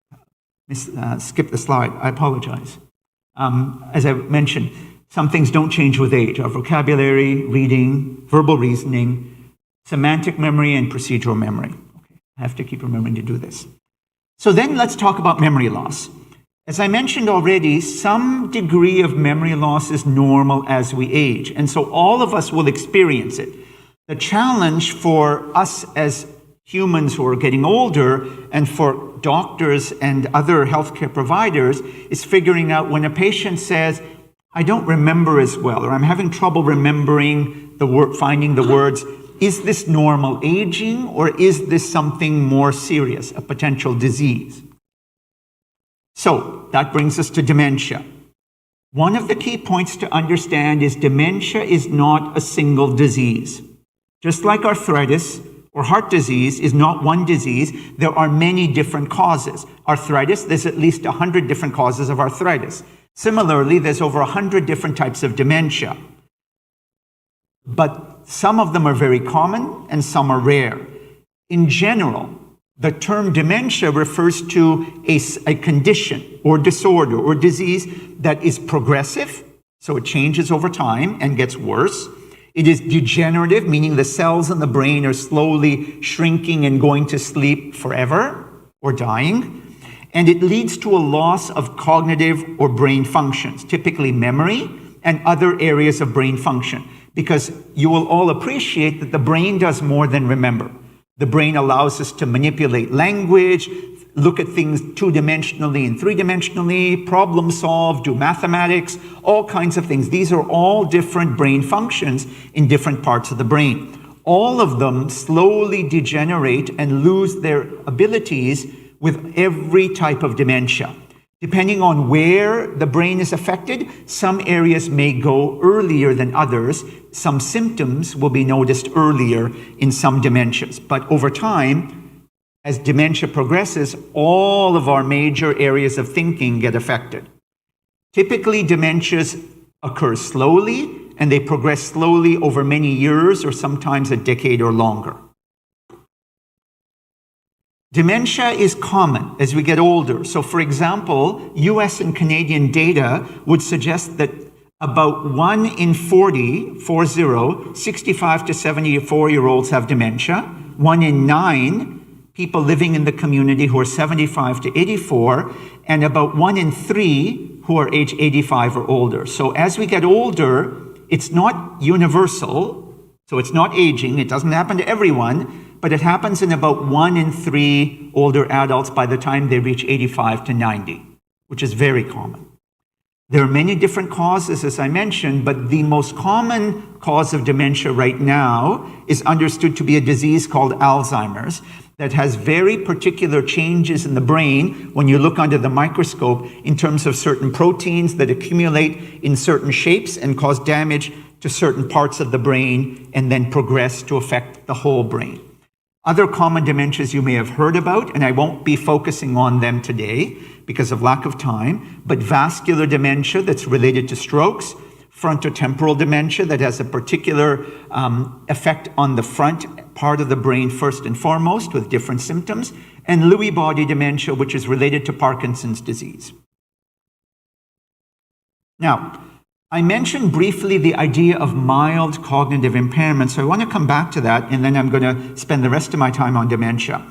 skip the slide. I apologize. As I mentioned, some things don't change with age. Our vocabulary, reading, verbal reasoning, semantic memory, and procedural memory. Okay, I have to keep remembering to do this. So then let's talk about memory loss. As I mentioned already, some degree of memory loss is normal as we age, and so all of us will experience it. The challenge for us as humans who are getting older and for doctors and other healthcare providers is figuring out when a patient says, I don't remember as well, or I'm having trouble remembering the word, finding the words, is this normal aging, or is this something more serious, a potential disease? So that brings us to dementia. One of the key points to understand is dementia is not a single disease. Just like arthritis or heart disease is not one disease, there are many different causes. Arthritis, there's at least 100 different causes of arthritis. Similarly, there's over 100 different types of dementia. But some of them are very common and some are rare. In general, the term dementia refers to a condition or disorder or disease that is progressive, so it changes over time and gets worse. It is degenerative, meaning the cells in the brain are slowly shrinking and going to sleep forever or dying. And it leads to a loss of cognitive or brain functions, typically memory and other areas of brain function, because you will all appreciate that the brain does more than remember. The brain allows us to manipulate language, look at things two-dimensionally and three-dimensionally, problem solve, do mathematics, all kinds of things. These are all different brain functions in different parts of the brain. All of them slowly degenerate and lose their abilities with every type of dementia. Depending on where the brain is affected, some areas may go earlier than others. Some symptoms will be noticed earlier in some dementias. But over time, as dementia progresses, all of our major areas of thinking get affected. Typically, dementias occur slowly, and they progress slowly over many years or sometimes a decade or longer. Dementia is common as we get older. So for example, US and Canadian data would suggest that about 1 in 40, 65 to 74-year-olds have dementia. 1 in 9 people living in the community who are 75 to 84, and about 1 in 3 who are age 85 or older. So as we get older, it's not universal, so it's not aging, it doesn't happen to everyone, but it happens in about 1 in 3 older adults by the time they reach 85 to 90, which is very common. There are many different causes, as I mentioned, but the most common cause of dementia right now is understood to be a disease called Alzheimer's that has very particular changes in the brain when you look under the microscope in terms of certain proteins that accumulate in certain shapes and cause damage to certain parts of the brain and then progress to affect the whole brain. Other common dementias you may have heard about, and I won't be focusing on them today because of lack of time, but vascular dementia that's related to strokes, frontotemporal dementia that has a particular effect on the front part of the brain first and foremost with different symptoms, and Lewy body dementia, which is related to Parkinson's disease. Now, I mentioned briefly the idea of mild cognitive impairment, so I want to come back to that, and then I'm going to spend the rest of my time on dementia.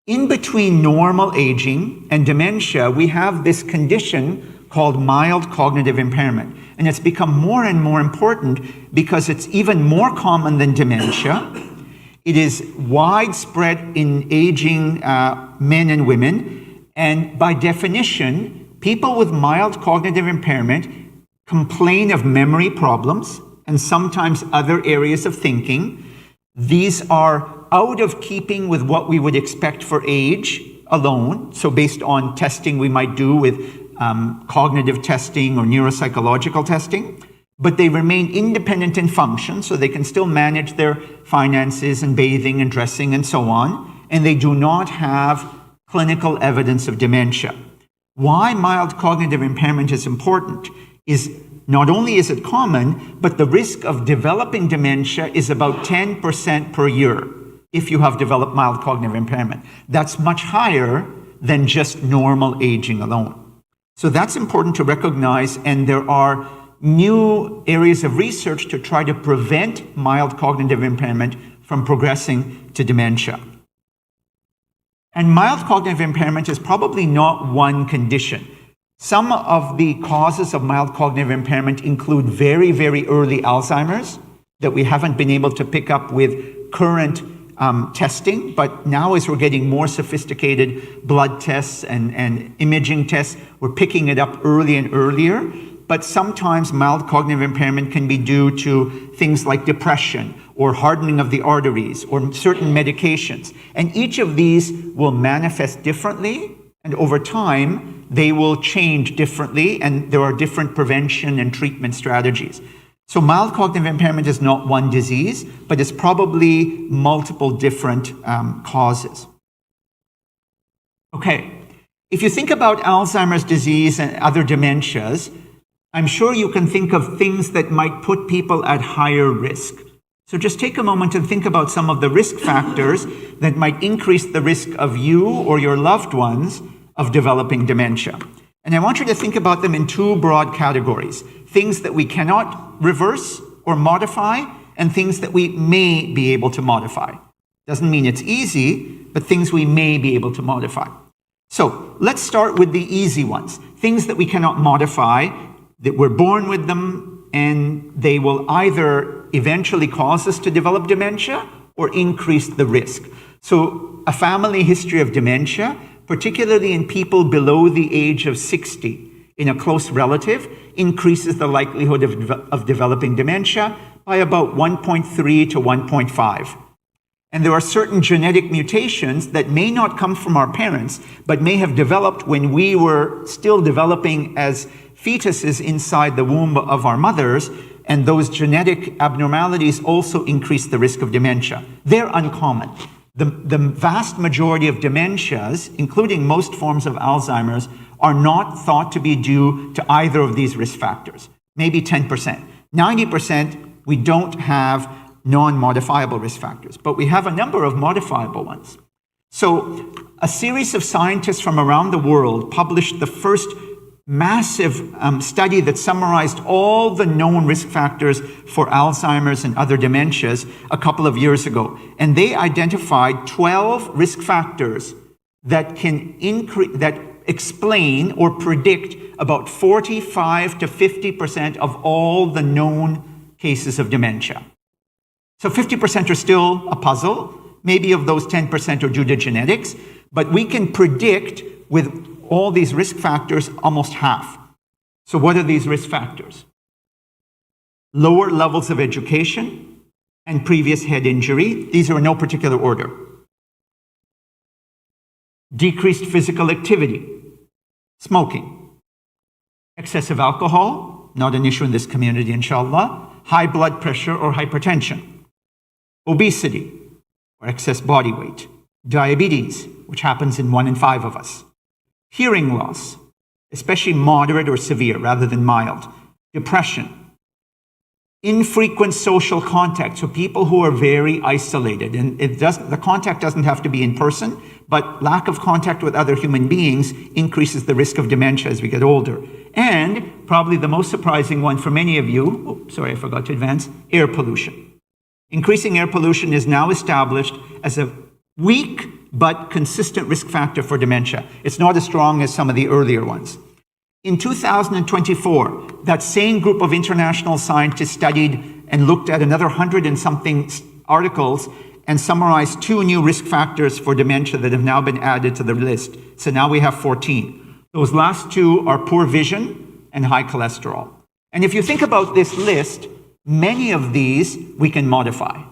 In between normal aging and dementia, we have this condition called mild cognitive impairment, and it's become more and more important because it's even more common than dementia. It is widespread in aging men and women, and by definition, people with mild cognitive impairment complain of memory problems and sometimes other areas of thinking. These are out of keeping with what we would expect for age alone. So based on testing we might do with cognitive testing or neuropsychological testing, but they remain independent in function, so they can still manage their finances and bathing and dressing and so on, and they do not have clinical evidence of dementia. Why mild cognitive impairment is important is not only is it common, but the risk of developing dementia is about 10% per year if you have developed mild cognitive impairment. That's much higher than just normal aging alone. So that's important to recognize, and there are new areas of research to try to prevent mild cognitive impairment from progressing to dementia. And mild cognitive impairment is probably not one condition. Some of the causes of mild cognitive impairment include very, very early Alzheimer's that we haven't been able to pick up with current testing, but now as we're getting more sophisticated blood tests and imaging tests, we're picking it up early and earlier. But sometimes mild cognitive impairment can be due to things like depression or hardening of the arteries or certain medications. And each of these will manifest differently, and over time, they will change differently, and there are different prevention and treatment strategies. So mild cognitive impairment is not one disease, but it's probably multiple different causes. Okay, if you think about Alzheimer's disease and other dementias, I'm sure you can think of things that might put people at higher risk. So just take a moment and think about some of the risk factors that might increase the risk of you or your loved ones of developing dementia. And I want you to think about them in two broad categories: things that we cannot reverse or modify, and things that we may be able to modify. Doesn't mean it's easy, but things we may be able to modify. So let's start with the easy ones. Things that we cannot modify, that we're born with them, and they will either eventually cause us to develop dementia or increase the risk. So a family history of dementia, particularly in people below the age of 60, in a close relative, increases the likelihood of developing dementia by about 1.3 to 1.5. And there are certain genetic mutations that may not come from our parents, but may have developed when we were still developing as fetuses inside the womb of our mothers, and those genetic abnormalities also increase the risk of dementia. They're uncommon. The vast majority of dementias, including most forms of Alzheimer's, are not thought to be due to either of these risk factors. Maybe 10%. 90%, we don't have non-modifiable risk factors, but we have a number of modifiable ones. So a series of scientists from around the world published the first massive study that summarized all the known risk factors for Alzheimer's and other dementias a couple of years ago. And they identified 12 risk factors that can that explain or predict about 45 to 50% of all the known cases of dementia. So 50% are still a puzzle. Maybe of those 10% are due to genetics, but we can predict with all these risk factors almost half. So what are these risk factors? Lower levels of education and previous head injury. These are in no particular order. Decreased physical activity. Smoking. Excessive alcohol, not an issue in this community, inshallah. High blood pressure or hypertension. Obesity. or excess body weight, diabetes, which happens in 1 in 5 of us, hearing loss, especially moderate or severe rather than mild, depression, infrequent social contact, so people who are very isolated, and the contact doesn't have to be in person, but lack of contact with other human beings increases the risk of dementia as we get older. And probably the most surprising one for many of you, sorry, I forgot to advance, air pollution. Increasing air pollution is now established as a weak but consistent risk factor for dementia. It's not as strong as some of the earlier ones. In 2024, that same group of international scientists studied and looked at another 100 and something articles and summarized 2 new risk factors for dementia that have now been added to the list. So now we have 14. Those last 2 are poor vision and high cholesterol. And if you think about this list, many of these we can modify,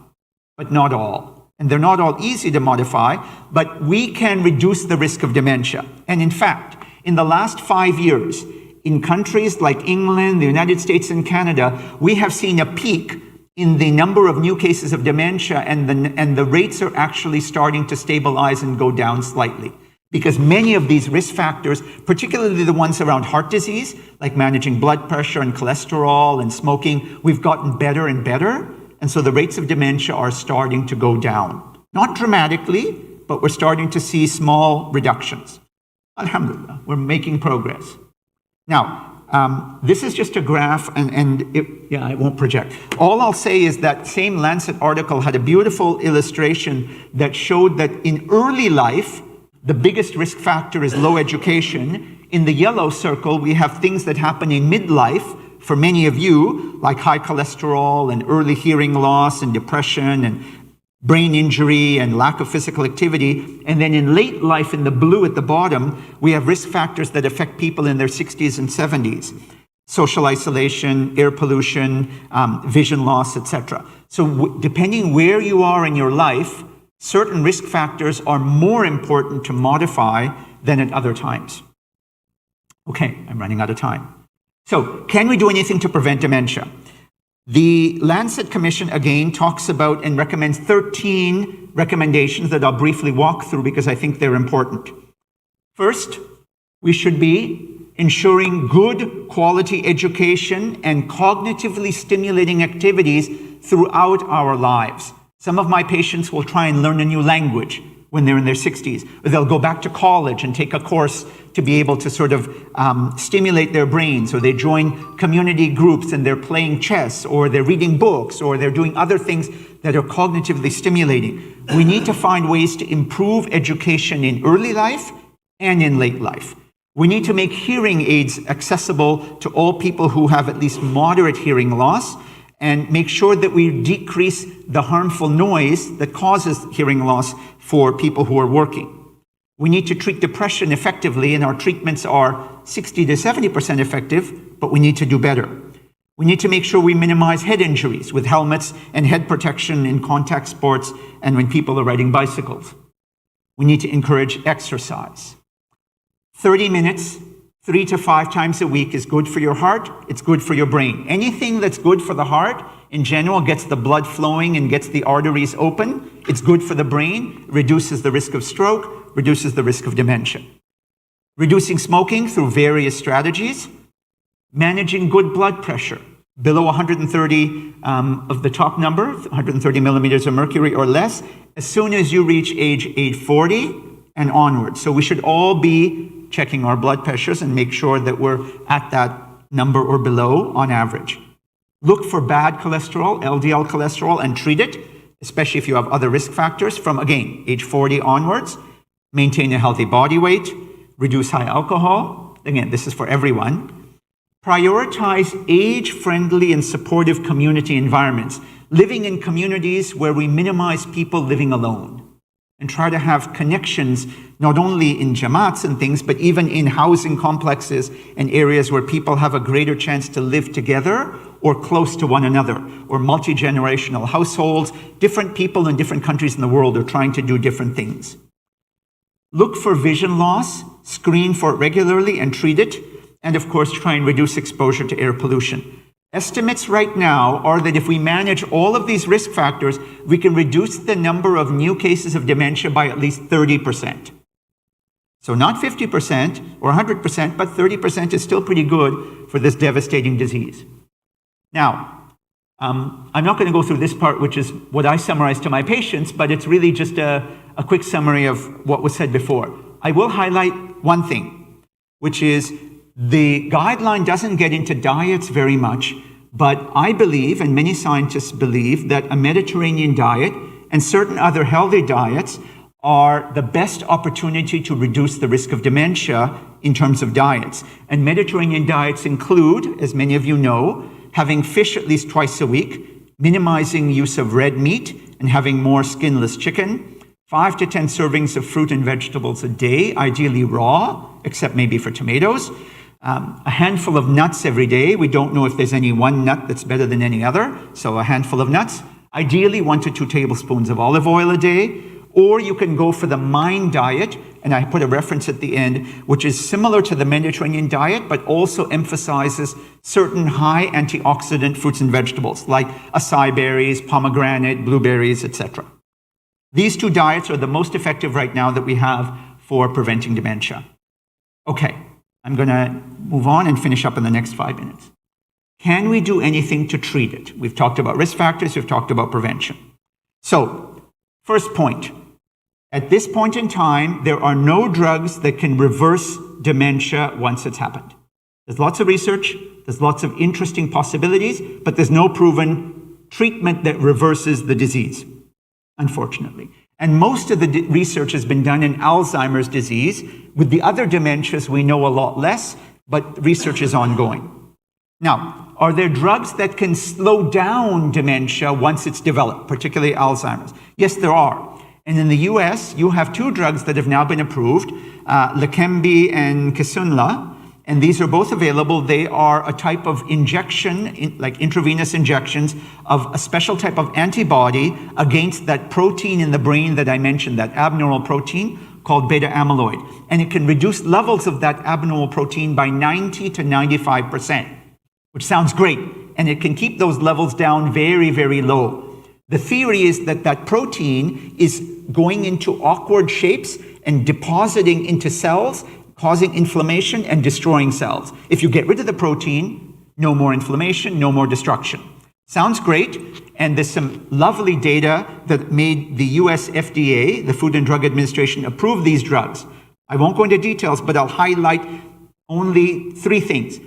but not all. And they're not all easy to modify, but we can reduce the risk of dementia. And in fact, in the last 5 years, in countries like England, the United States, and Canada, we have seen a peak in the number of new cases of dementia, and the rates are actually starting to stabilize and go down slightly. Because many of these risk factors, particularly the ones around heart disease, like managing blood pressure and cholesterol and smoking, we've gotten better and better. And so the rates of dementia are starting to go down. Not dramatically, but we're starting to see small reductions. Alhamdulillah, we're making progress. Now, this is just a graph, and it won't project. All I'll say is that same Lancet article had a beautiful illustration that showed that in early life, the biggest risk factor is low education. In the yellow circle, we have things that happen in midlife for many of you, like high cholesterol and early hearing loss and depression and brain injury and lack of physical activity. And then in late life, in the blue at the bottom, we have risk factors that affect people in their 60s and 70s. Social isolation, air pollution, vision loss, etc. So depending where you are in your life, certain risk factors are more important to modify than at other times. Okay, I'm running out of time. So can we do anything to prevent dementia? The Lancet Commission, again, talks about and recommends 13 recommendations that I'll briefly walk through because I think they're important. First, we should be ensuring good quality education and cognitively stimulating activities throughout our lives. Some of my patients will try and learn a new language when they're in their 60s, or they'll go back to college and take a course to be able to sort of stimulate their brains, or they join community groups and they're playing chess, or they're reading books, or they're doing other things that are cognitively stimulating. We need to find ways to improve education in early life and in late life. We need to make hearing aids accessible to all people who have at least moderate hearing loss, and make sure that we decrease the harmful noise that causes hearing loss for people who are working. We need to treat depression effectively, and our treatments are 60 to 70% effective, but we need to do better. We need to make sure we minimize head injuries with helmets and head protection in contact sports and when people are riding bicycles. We need to encourage exercise. 30 minutes, 3 to 5 times a week is good for your heart, it's good for your brain. Anything that's good for the heart, in general, gets the blood flowing and gets the arteries open. It's good for the brain, reduces the risk of stroke, reduces the risk of dementia. Reducing smoking through various strategies. Managing good blood pressure, below 130 of the top number, 130 millimeters of mercury or less, as soon as you reach age 40 and onwards. So we should all be checking our blood pressures and make sure that we're at that number or below on average. Look for bad cholesterol, LDL cholesterol, and treat it, especially if you have other risk factors from, again, age 40 onwards. Maintain a healthy body weight, reduce high alcohol. Again, this is for everyone. Prioritize age-friendly and supportive community environments, living in communities where we minimize people living alone, and try to have connections not only in jamaats and things, but even in housing complexes and areas where people have a greater chance to live together or close to one another, or multi-generational households. Different people in different countries in the world are trying to do different things. Look for vision loss, screen for it regularly and treat it, and of course try and reduce exposure to air pollution. Estimates right now are that if we manage all of these risk factors, we can reduce the number of new cases of dementia by at least 30%. So not 50% or 100%, but 30% is still pretty good for this devastating disease. Now, I'm not going to go through this part, which is what I summarize to my patients, but it's really just a quick summary of what was said before. I will highlight one thing, which is the guideline doesn't get into diets very much, but I believe, and many scientists believe, that a Mediterranean diet and certain other healthy diets are the best opportunity to reduce the risk of dementia in terms of diets. And Mediterranean diets include, as many of you know, having fish at least twice a week, minimizing use of red meat, and having more skinless chicken, 5 to 10 servings of fruit and vegetables a day, ideally raw, except maybe for tomatoes, a handful of nuts every day. We don't know if there's any one nut that's better than any other, so a handful of nuts. Ideally 1 to 2 tablespoons of olive oil a day, or you can go for the MIND diet, and I put a reference at the end, which is similar to the Mediterranean diet, but also emphasizes certain high antioxidant fruits and vegetables, like acai berries, pomegranate, blueberries, etc. These two diets are the most effective right now that we have for preventing dementia. Okay, I'm going to move on and finish up in the next 5 minutes. Can we do anything to treat it? We've talked about risk factors, we've talked about prevention. So, first point. At this point in time, there are no drugs that can reverse dementia once it's happened. There's lots of research, there's lots of interesting possibilities, but there's no proven treatment that reverses the disease, unfortunately. And most of the research has been done in Alzheimer's disease. With the other dementias, we know a lot less, but research is ongoing. Now, are there drugs that can slow down dementia once it's developed, particularly Alzheimer's? Yes, there are. And in the U.S., you have 2 drugs that have now been approved, Leqembi and Kisunla, and these are both available. They are a type of injection, like intravenous injections, of a special type of antibody against that protein in the brain that I mentioned, that abnormal protein called beta amyloid. And it can reduce levels of that abnormal protein by 90 to 95%, which sounds great. And it can keep those levels down very, very low. The theory is that that protein is going into awkward shapes and depositing into cells, causing inflammation and destroying cells. If you get rid of the protein, no more inflammation, no more destruction. Sounds great, and there's some lovely data that made the U.S. FDA, the Food and Drug Administration, approve these drugs. I won't go into details, but I'll highlight only 3 things.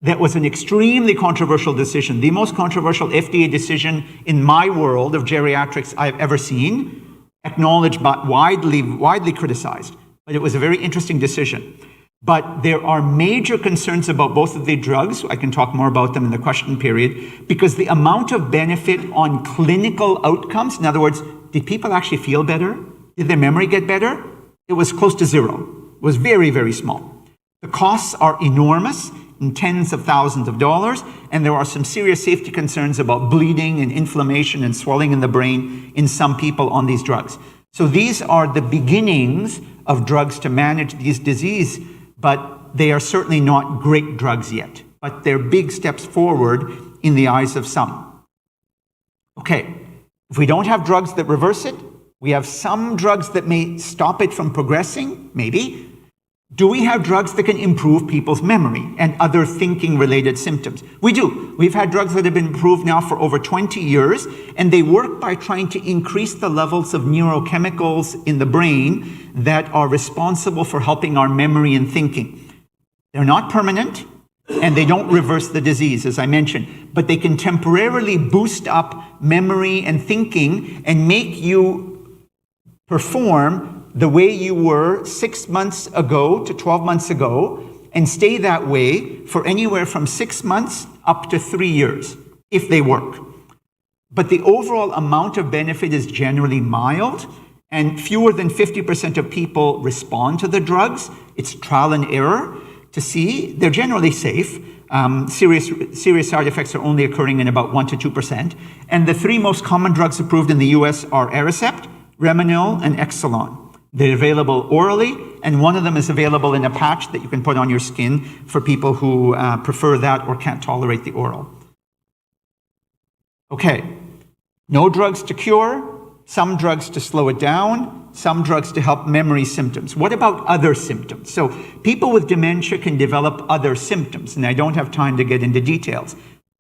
That was an extremely controversial decision, the most controversial FDA decision in my world of geriatrics I've ever seen, acknowledged but widely criticized. But it was a very interesting decision. But there are major concerns about both of the drugs. I can talk more about them in the question period, because the amount of benefit on clinical outcomes, in other words, did people actually feel better? Did their memory get better? It was close to 0. It was very, very small. The costs are enormous, in tens of thousands of dollars, and there are some serious safety concerns about bleeding and inflammation and swelling in the brain in some people on these drugs. So these are the beginnings of drugs to manage these diseases, but they are certainly not great drugs yet. But they're big steps forward in the eyes of some. Okay, if we don't have drugs that reverse it, we have some drugs that may stop it from progressing, maybe. Do we have drugs that can improve people's memory and other thinking-related symptoms? We do. We've had drugs that have been approved now for over 20 years, and they work by trying to increase the levels of neurochemicals in the brain that are responsible for helping our memory and thinking. They're not permanent, and they don't reverse the disease, as I mentioned, but they can temporarily boost up memory and thinking and make you perform the way you were 6 months ago to 12 months ago, and stay that way for anywhere from 6 months up to 3 years, if they work. But the overall amount of benefit is generally mild, and fewer than 50% of people respond to the drugs. It's trial and error to see. They're generally safe. Serious side effects are only occurring in about 1 to 2%. And the 3 most common drugs approved in the US are Aricept, Remenil, and Exelon. They're available orally, and one of them is available in a patch that you can put on your skin for people who prefer that or can't tolerate the oral. Okay, no drugs to cure, some drugs to slow it down, some drugs to help memory symptoms. What about other symptoms? So people with dementia can develop other symptoms, and I don't have time to get into details.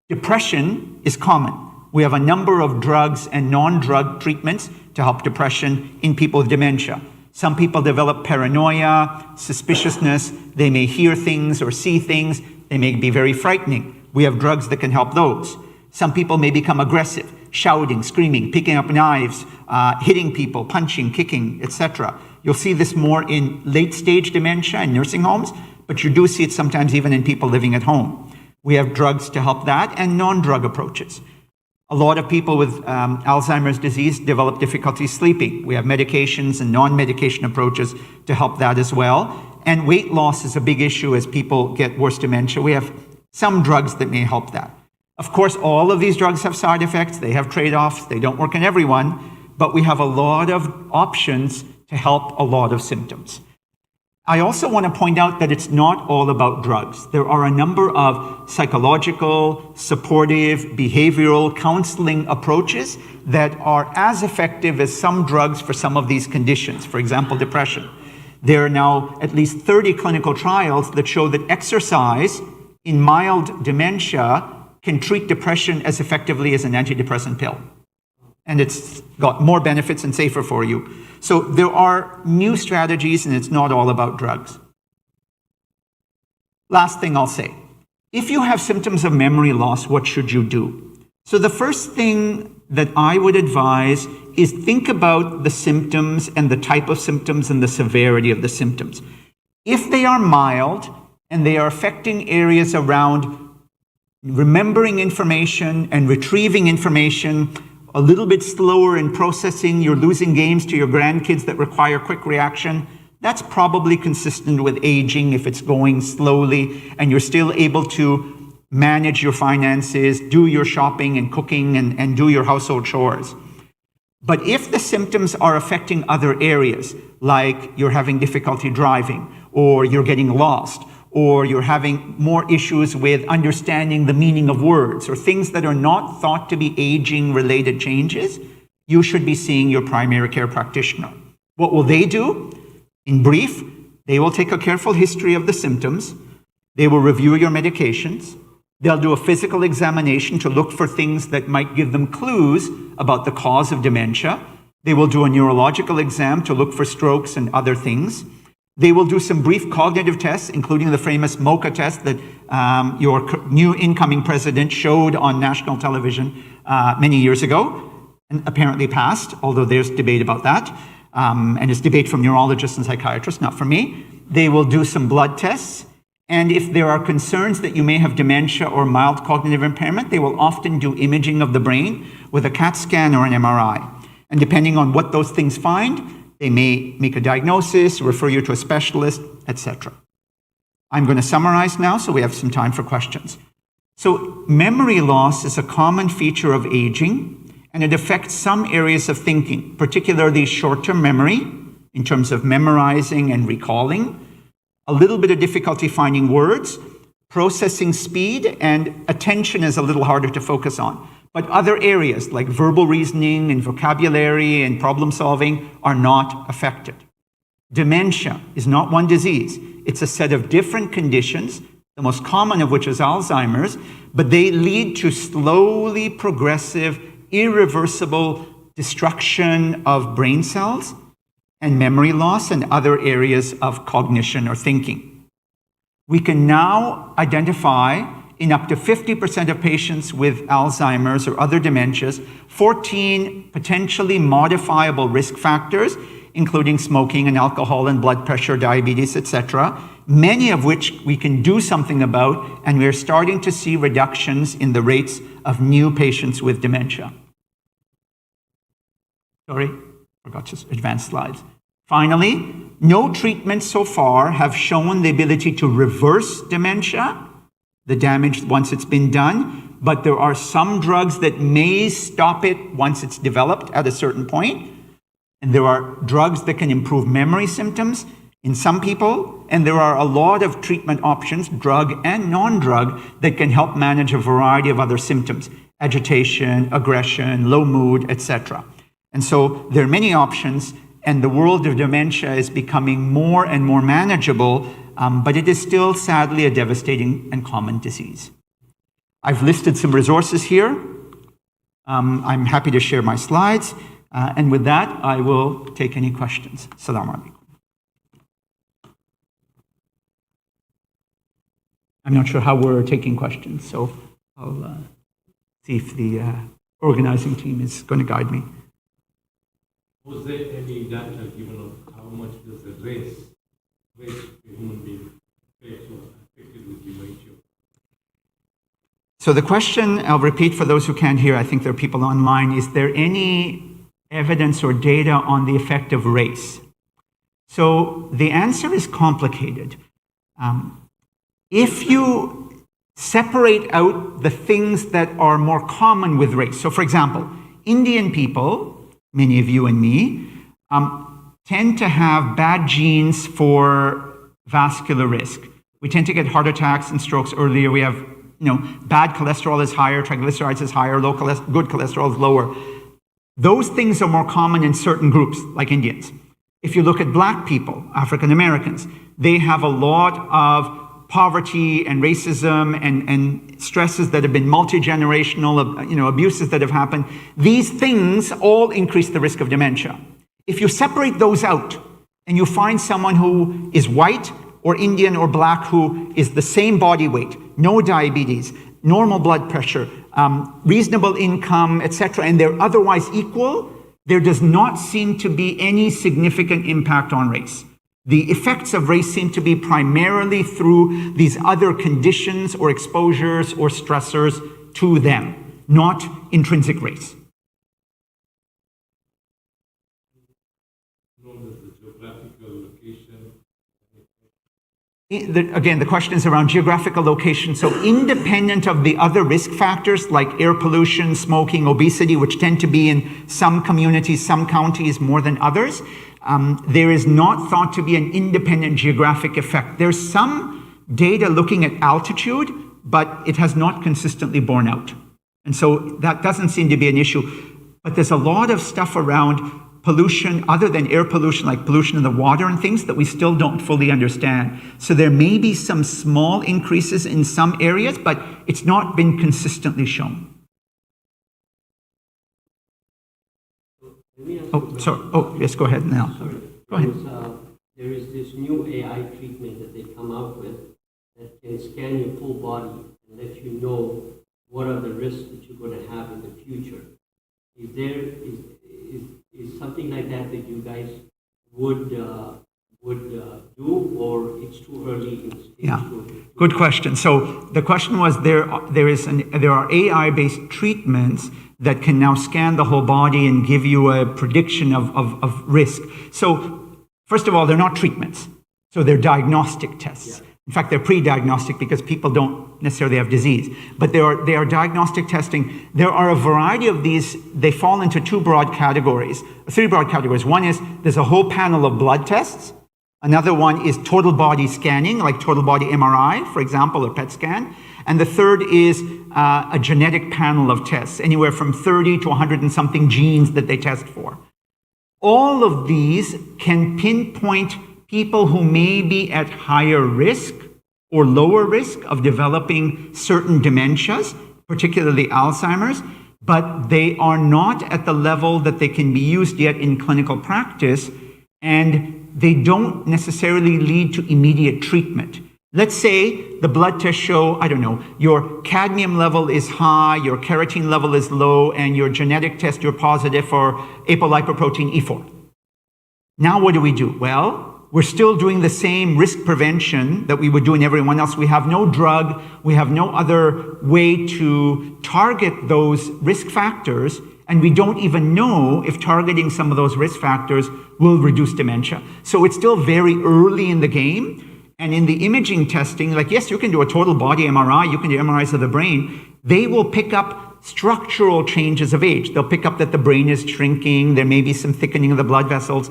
Depression is common. We have a number of drugs and non-drug treatments to help depression in people with dementia. Some people develop paranoia, suspiciousness. They may hear things or see things. They may be very frightening. We have drugs that can help those. Some people may become aggressive, shouting, screaming, picking up knives, hitting people, punching, kicking, etc. You'll see this more in late-stage dementia in nursing homes, but you do see it sometimes even in people living at home. We have drugs to help that and non-drug approaches. A lot of people with Alzheimer's disease develop difficulty sleeping. We have medications and non-medication approaches to help that as well. And weight loss is a big issue as people get worse dementia. We have some drugs that may help that. Of course, all of these drugs have side effects. They have trade-offs. They don't work in everyone. But we have a lot of options to help a lot of symptoms. I also want to point out that it's not all about drugs. There are a number of psychological, supportive, behavioral counseling approaches that are as effective as some drugs for some of these conditions. For example, depression. There are now at least 30 clinical trials that show that exercise in mild dementia can treat depression as effectively as an antidepressant pill. And it's got more benefits and safer for you. So there are new strategies, and it's not all about drugs. Last thing I'll say. If you have symptoms of memory loss, what should you do? So the first thing that I would advise is think about the symptoms and the type of symptoms and the severity of the symptoms. If they are mild and they are affecting areas around remembering information and retrieving information, a little bit slower in processing, you're losing games to your grandkids that require quick reaction, that's probably consistent with aging if it's going slowly and you're still able to manage your finances, do your shopping and cooking and do your household chores. But if the symptoms are affecting other areas, like you're having difficulty driving, or you're getting lost, or you're having more issues with understanding the meaning of words, or things that are not thought to be aging-related changes, you should be seeing your primary care practitioner. What will they do? In brief, they will take a careful history of the symptoms. They will review your medications. They'll do a physical examination to look for things that might give them clues about the cause of dementia. They will do a neurological exam to look for strokes and other things. They will do some brief cognitive tests, including the famous MOCA test that your new incoming president showed on national television many years ago, and apparently passed, although there's debate about that. And it's debate from neurologists and psychiatrists, not from me. They will do some blood tests. And if there are concerns that you may have dementia or mild cognitive impairment, they will often do imaging of the brain with a CAT scan or an MRI. And depending on what those things find, they may make a diagnosis, refer you to a specialist, etc. I'm going to summarize now so we have some time for questions. So memory loss is a common feature of aging, and it affects some areas of thinking, particularly short-term memory, in terms of memorizing and recalling, a little bit of difficulty finding words, processing speed, and attention is a little harder to focus on. But other areas like verbal reasoning and vocabulary and problem solving are not affected. Dementia is not one disease. It's a set of different conditions, the most common of which is Alzheimer's, but they lead to slowly progressive, irreversible destruction of brain cells and memory loss and other areas of cognition or thinking. We can now identify in up to 50% of patients with Alzheimer's or other dementias, 14 potentially modifiable risk factors, including smoking and alcohol and blood pressure, diabetes, etc., many of which we can do something about, and we're starting to see reductions in the rates of new patients with dementia. Sorry, forgot to advance slides. Finally, no treatments so far have shown the ability to reverse dementia, the damage once it's been done, but there are some drugs that may stop it once it's developed at a certain point. And there are drugs that can improve memory symptoms in some people, and there are a lot of treatment options, drug and non-drug, that can help manage a variety of other symptoms. agitation, aggression, low mood, etc. And so there are many options, and the world of dementia is becoming more and more manageable, but it is still sadly a devastating and common disease. I've listed some resources here. I'm happy to share my slides, and with that, I will take any questions. Assalamu alaikum. I'm not sure how we're taking questions, so I'll see if the organizing team is going to guide me. Was there any data given of how much does the race a human being affected with dementia? So the question, I'll repeat for those who can't hear, I think there are people online, is there any evidence or data on the effect of race? So the answer is complicated. If you separate out the things that are more common with race, so for example, Indian people, many of you and me, tend to have bad genes for vascular risk. We tend to get heart attacks and strokes earlier. We have, bad cholesterol is higher, triglycerides is higher, good cholesterol is lower. Those things are more common in certain groups, like Indians. If you look at black people, African Americans, they have a lot of poverty and racism and stresses that have been multi-generational, abuses that have happened. These things all increase the risk of dementia. If you separate those out and you find someone who is white or Indian or black who is the same body weight, no diabetes, normal blood pressure, reasonable income, etc., and they're otherwise equal, there does not seem to be any significant impact on race. The effects of race seem to be primarily through these other conditions or exposures or stressors to them, not intrinsic race. Again, the question is around geographical location. So independent of the other risk factors like air pollution, smoking, obesity, which tend to be in some communities, some counties more than others, there is not thought to be an independent geographic effect. There's some data looking at altitude, but it has not consistently borne out. And so that doesn't seem to be an issue. But there's a lot of stuff around pollution, other than air pollution, like pollution in the water and things that we still don't fully understand. So there may be some small increases in some areas, but it's not been consistently shown. Oh, sorry. Oh, yes, go ahead now. Sorry. Go ahead. There is this new AI treatment that they've come out with that can scan your full body and let you know what are the risks that you're going to have in the future. Is there is something like that that you guys would do, or it's too early in stage? Yeah, good question. So the question was there are AI-based treatments that can now scan the whole body and give you a prediction of risk. So first of all, they're not treatments. So they're diagnostic tests. Yeah. In fact, they're pre-diagnostic because people don't necessarily have disease. But they are diagnostic testing. There are a variety of these. They fall into three broad categories. One is there's a whole panel of blood tests. Another one is total body scanning, like total body MRI, for example, or PET scan. And the third is a genetic panel of tests, anywhere from 30 to 100 and something genes that they test for. All of these can pinpoint people who may be at higher risk or lower risk of developing certain dementias, particularly Alzheimer's, but they are not at the level that they can be used yet in clinical practice, and they don't necessarily lead to immediate treatment. Let's say the blood tests show, your cadmium level is high, your carotene level is low, and your genetic test, you're positive for apolipoprotein E4. Now what do? Well, we're still doing the same risk prevention that we would do in everyone else. We have no drug, we have no other way to target those risk factors, and we don't even know if targeting some of those risk factors will reduce dementia. So it's still very early in the game. And in the imaging testing, yes, you can do a total body MRI, you can do MRIs of the brain. They will pick up structural changes of age. They'll pick up that the brain is shrinking, there may be some thickening of the blood vessels.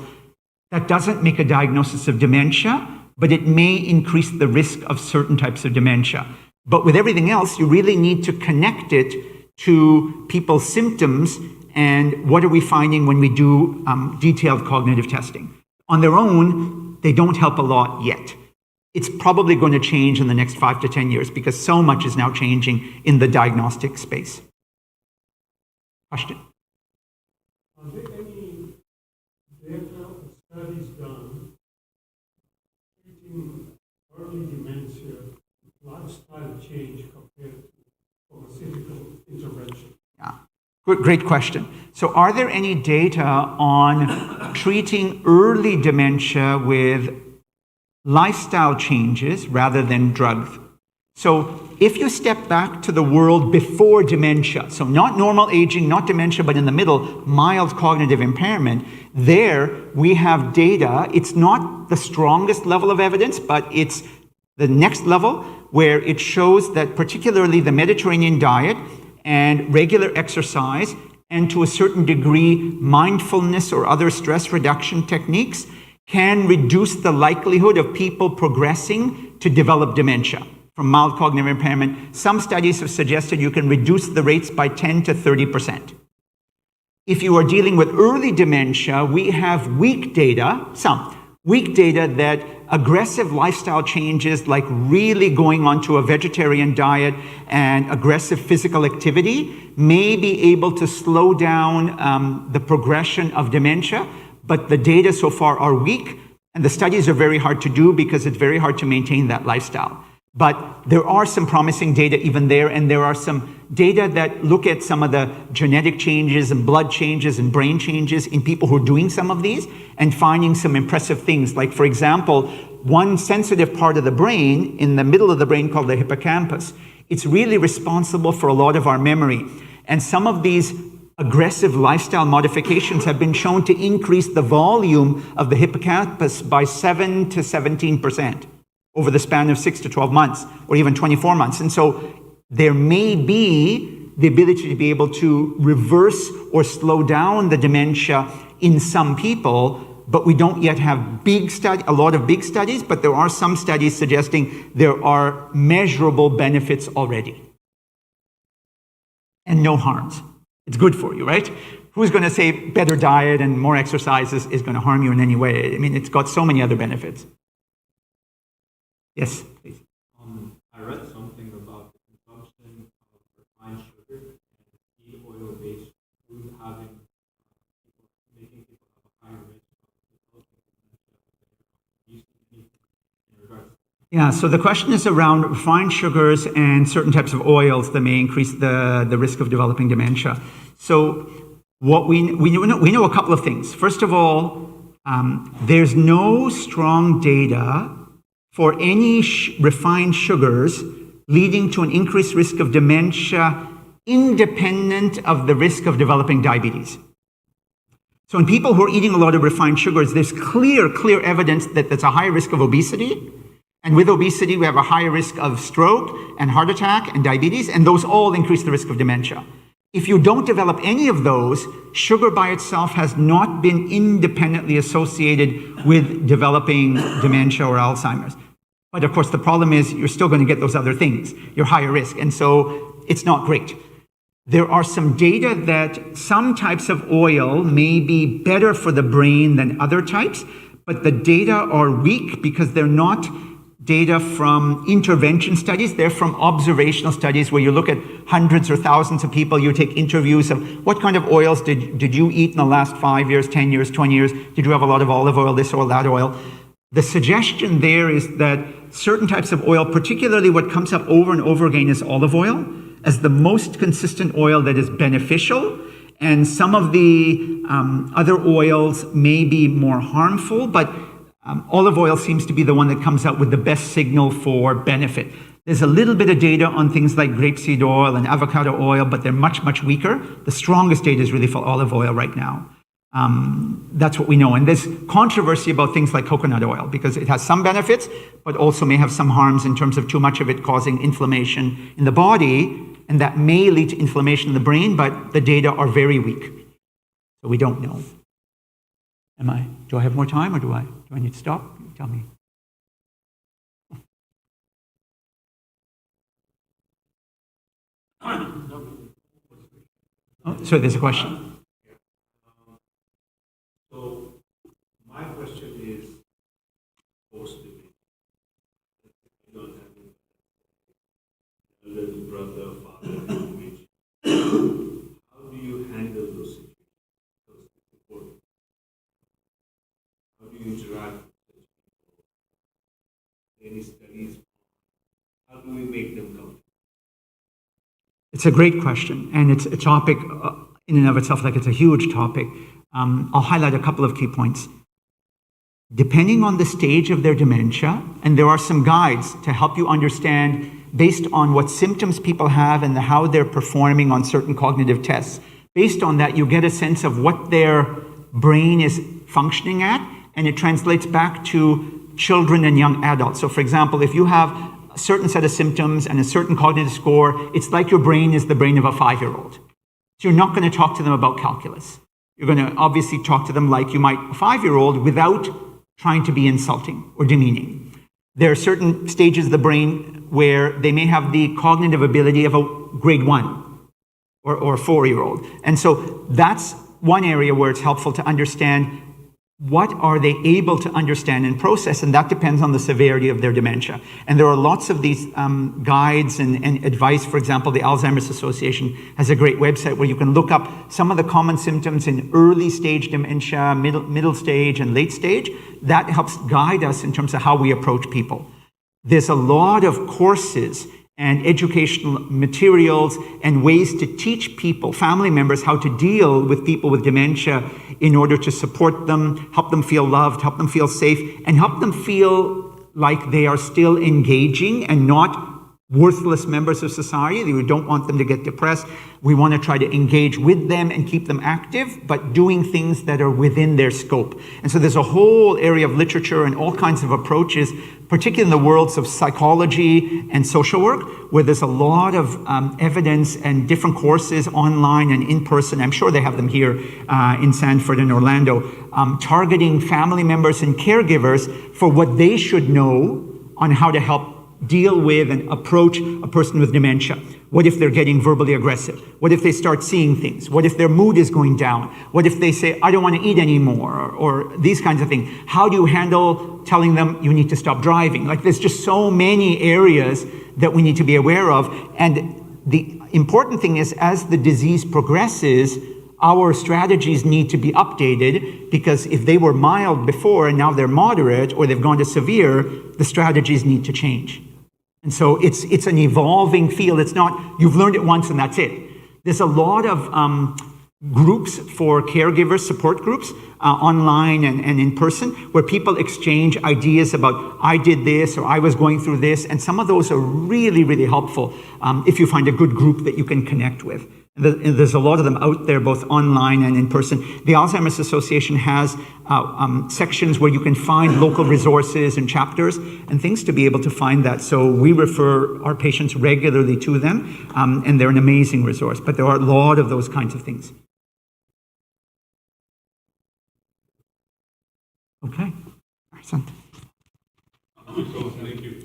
That doesn't make a diagnosis of dementia, but it may increase the risk of certain types of dementia. But with everything else, you really need to connect it to people's symptoms and what are we finding when we do detailed cognitive testing. On their own, they don't help a lot yet. It's probably going to change in the next 5 to 10 years because so much is now changing in the diagnostic space. Question? Are there any data or studies done treating early dementia with lifestyle change compared to pharmaceutical intervention? Yeah, great question. So are there any data on treating early dementia with lifestyle changes rather than drugs? So if you step back to the world before dementia, so not normal aging, not dementia, but in the middle, mild cognitive impairment, there we have data. It's not the strongest level of evidence, but it's the next level where it shows that particularly the Mediterranean diet and regular exercise and to a certain degree mindfulness or other stress reduction techniques can reduce the likelihood of people progressing to develop dementia from mild cognitive impairment. Some studies have suggested you can reduce the rates by 10 to 30%. If you are dealing with early dementia, we have weak data, that aggressive lifestyle changes like really going onto a vegetarian diet and aggressive physical activity may be able to slow down the progression of dementia, but the data so far are weak and the studies are very hard to do because it's very hard to maintain that lifestyle. But there are some promising data even there, and there are some data that look at some of the genetic changes and blood changes and brain changes in people who are doing some of these and finding some impressive things. Like, for example, one sensitive part of the brain, in the middle of the brain called the hippocampus, it's really responsible for a lot of our memory. And some of these aggressive lifestyle modifications have been shown to increase the volume of the hippocampus by 7 to 17%. Over the span of 6 to 12 months, or even 24 months. And so there may be the ability to be able to reverse or slow down the dementia in some people, but we don't yet have a lot of big studies, but there are some studies suggesting there are measurable benefits already. And no harms. It's good for you, right? Who's going to say better diet and more exercises is going to harm you in any way? I mean, it's got so many other benefits. Yes, please. I read something about the consumption of refined sugar and seed oil-based food making people have a higher risk of developing. Yeah, so the question is around refined sugars and certain types of oils that may increase the risk of developing dementia. So what we know a couple of things. First of all, there's no strong data for any refined sugars leading to an increased risk of dementia independent of the risk of developing diabetes. So in people who are eating a lot of refined sugars, there's clear evidence that there's a higher risk of obesity. And with obesity, we have a higher risk of stroke and heart attack and diabetes, and those all increase the risk of dementia. If you don't develop any of those, sugar by itself has not been independently associated with developing dementia or Alzheimer's. But of course, the problem is you're still going to get those other things. You're higher risk, and so it's not great. There are some data that some types of oil may be better for the brain than other types, but the data are weak because they're not data from intervention studies. They're from observational studies where you look at hundreds or thousands of people. You take interviews of what kind of oils did you eat in the last 5 years, 10 years, 20 years? Did you have a lot of olive oil, this oil, that oil? The suggestion there is that certain types of oil, particularly what comes up over and over again is olive oil, as the most consistent oil that is beneficial. And some of the other oils may be more harmful, but olive oil seems to be the one that comes out with the best signal for benefit. There's a little bit of data on things like grapeseed oil and avocado oil, but they're much, much weaker. The strongest data is really for olive oil right now. That's what we know. And there's controversy about things like coconut oil because it has some benefits, but also may have some harms in terms of too much of it causing inflammation in the body, and that may lead to inflammation in the brain, but the data are very weak. So we don't know. Do I have more time or do I need to stop? Tell me. Oh, sorry, there's a question. So my question is post-debate. I don't have a little brother, father, image. How do you handle those situations? Those important. How do you interact with such people? Any studies? How do we make them comfortable? It's a great question, and it's a topic in and of itself, like it's a huge topic. I'll highlight a couple of key points. Depending on the stage of their dementia, and there are some guides to help you understand based on what symptoms people have and how they're performing on certain cognitive tests. Based on that, you get a sense of what their brain is functioning at, and it translates back to children and young adults. So for example, if you have a certain set of symptoms and a certain cognitive score, it's like your brain is the brain of a 5-year-old. So you're not going to talk to them about calculus. You're going to obviously talk to them like you might a 5-year-old without trying to be insulting or demeaning. There are certain stages of the brain where they may have the cognitive ability of a grade 1 or a 4-year-old. And so that's one area where it's helpful to understand what are they able to understand and process, and that depends on the severity of their dementia. And there are lots of these guides and advice. For example, the Alzheimer's Association has a great website where you can look up some of the common symptoms in early stage dementia, middle stage, and late stage. That helps guide us in terms of how we approach people. There's a lot of courses and educational materials and ways to teach people, family members, how to deal with people with dementia in order to support them, help them feel loved, help them feel safe, and help them feel like they are still engaging and not worthless members of society. We don't want them to get depressed. We want to try to engage with them and keep them active, but doing things that are within their scope. And so there's a whole area of literature and all kinds of approaches, particularly in the worlds of psychology and social work, where there's a lot of evidence and different courses online and in person. I'm sure they have them here in Sanford and Orlando, targeting family members and caregivers for what they should know on how to help deal with and approach a person with dementia. What if they're getting verbally aggressive? What if they start seeing things? What if their mood is going down? What if they say, I don't want to eat anymore, or these kinds of things? How do you handle telling them you need to stop driving? Like, there's just so many areas that we need to be aware of. And the important thing is, as the disease progresses, our strategies need to be updated, because if they were mild before and now they're moderate or they've gone to severe, the strategies need to change. And so it's an evolving field. It's not, you've learned it once and that's it. There's a lot of groups for caregivers, support groups, online and in person, where people exchange ideas about, I did this, or I was going through this, and some of those are really, really helpful if you find a good group that you can connect with. And there's a lot of them out there, both online and in person. The Alzheimer's Association has sections where you can find local resources and chapters and things to be able to find that. So we refer our patients regularly to them, and they're an amazing resource. But there are a lot of those kinds of things. Okay. Excellent. Thank you.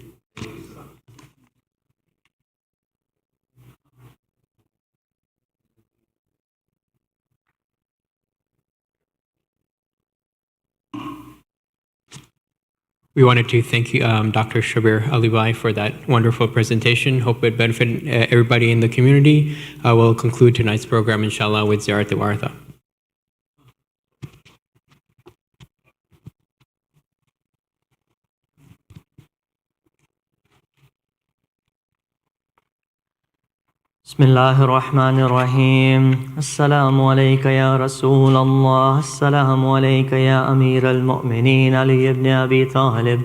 We wanted to thank you, Dr. Shabbir Alibhai, for that wonderful presentation. Hope it benefited everybody in the community. We'll conclude tonight's program, inshallah, with Ziyarat Warith. بسم الله الرحمن الرحيم السلام عليك يا رسول الله السلام عليك يا أمير المؤمنين علي بن أبي طالب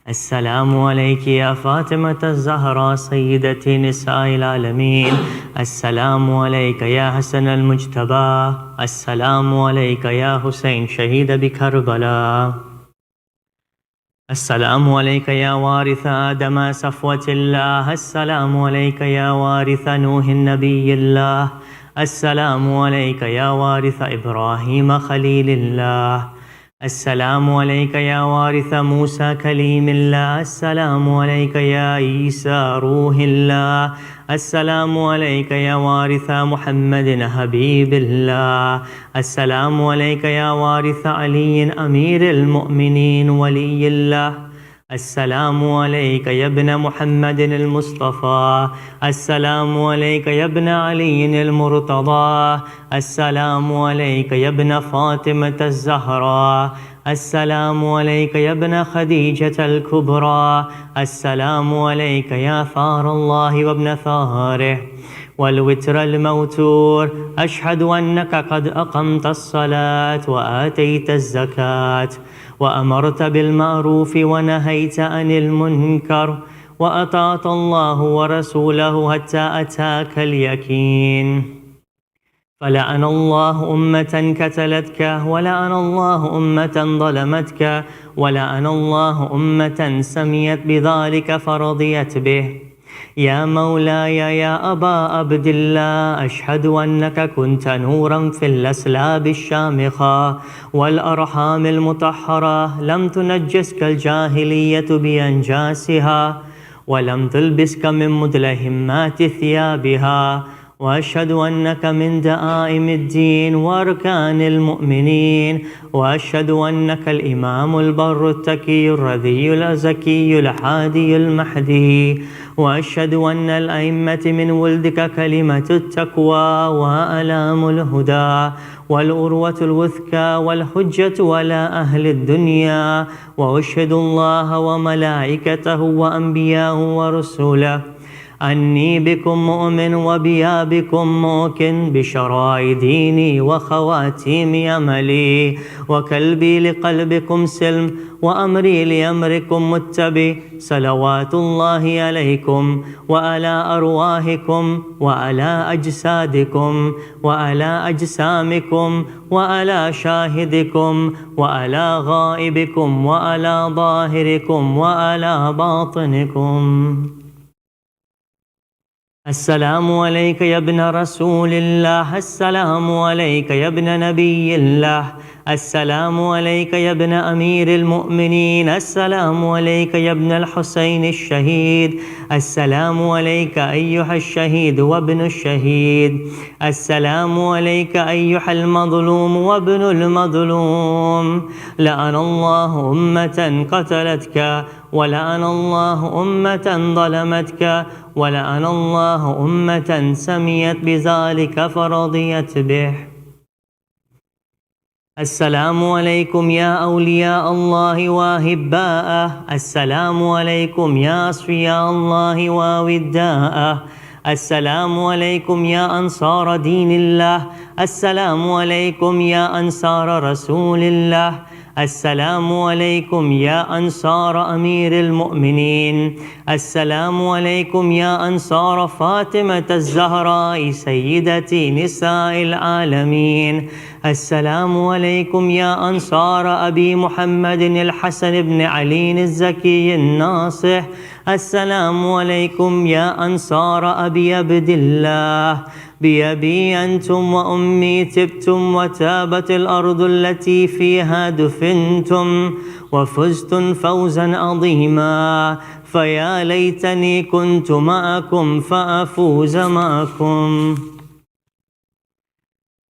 السلام عليك يا فاطمة الزهراء سيدة نساء العالمين السلام عليك يا حسن المجتبى السلام عليك يا حسين شهيد بكربلاء السلام عليك يا وارث آدم صفوة الله السلام عليك يا وارث نوح النبي الله السلام عليك يا وارث إبراهيم خليل الله السلام عليك يا وارث موسى كليم الله. السلام عليك يا عيسى روح الله. السلام عليك يا وارث محمد حبيب الله. السلام عليك يا وارث علي أمير المؤمنين ولي الله. السلام عليك يا ابن محمد المصطفى. السلام عليك يا ابن علي المرتضى. السلام عليك يا ابن فاطمة الزهراء. السلام عليك يا ابن خديجة الكبرى. السلام عليك يا ثار الله وابن ثاره والوتر الموتور. أشهد أنك قد أقمت الصلاة وآتيت الزكاة وأمرت بالمعروف ونهيت عن المنكر وأطعت الله ورسوله حتى أتاك اليقين. فلعن الله أمة كتلتك، ولعن الله أمة ظلمتك، ولعن الله أمة سميت بذلك فرضيت به. يا مولاي يا أبا عبد الله، أشهد أنك كنت نورا في الأسلاب الشامخة والأرحام المطهرة، لم تنجسك الجاهلية بأنجاسها ولم تلبسك من مدلهمات ثيابها. وأشهد أنك من دعائم الدين وأركان المؤمنين. وأشهد أنك الإمام البر التقي الرذي الأزكي الحادي المهدي. وأشهد أن الأئمة من ولدك كلمة التقوى وألام الهدى والأروة الوثقى والحجة على أهل الدنيا. وأشهد الله وملائكته وأنبياءه ورسوله أني بكم مؤمن وبيا بكم موقن بشرائع ديني وخواتيم أملي، وكلبي لقلبكم سلم وأمري لأمركم متبع. صلوات الله عليكم وعلى أرواحكم وعلى أجسادكم وعلى أجسامكم وعلى شاهدكم وعلى غائبكم وعلى ظاهركم وعلى باطنكم. السلام عليك يا ابن رسول الله. السلام عليك يا ابن نبي الله. السلام عليك يا ابن أمير المؤمنين. السلام عليك يا ابن الحسين الشهيد. السلام عليك أيها الشهيد وابن الشهيد. السلام عليك أيها المظلوم وابن المظلوم. لعن الله أمة قتلتك، ولعن الله أمة ظلمتك، ولعن الله أمة سميت بذلك فرضيت به. السلام عليكم يا أولياء الله وأحباءه. السلام عليكم يا أصفياء الله ووداءه. السلام عليكم يا أنصار دين الله. السلام عليكم يا أنصار رسول الله. السلام عليكم يا أنصار أمير المؤمنين. السلام عليكم يا أنصار فاطمة الزهراء سيدة نساء العالمين. السلام عليكم يا أنصار أبي محمد الحسن بن علي الزكي الناصح. السلام عليكم يا أنصار أبي عبد الله. بأبي أنتم وأمي تبتم وتابت الأرض التي فيها دفنتم وفزتم فوزا عظيما. فيا ليتني كنت معكم فأفوز معكم.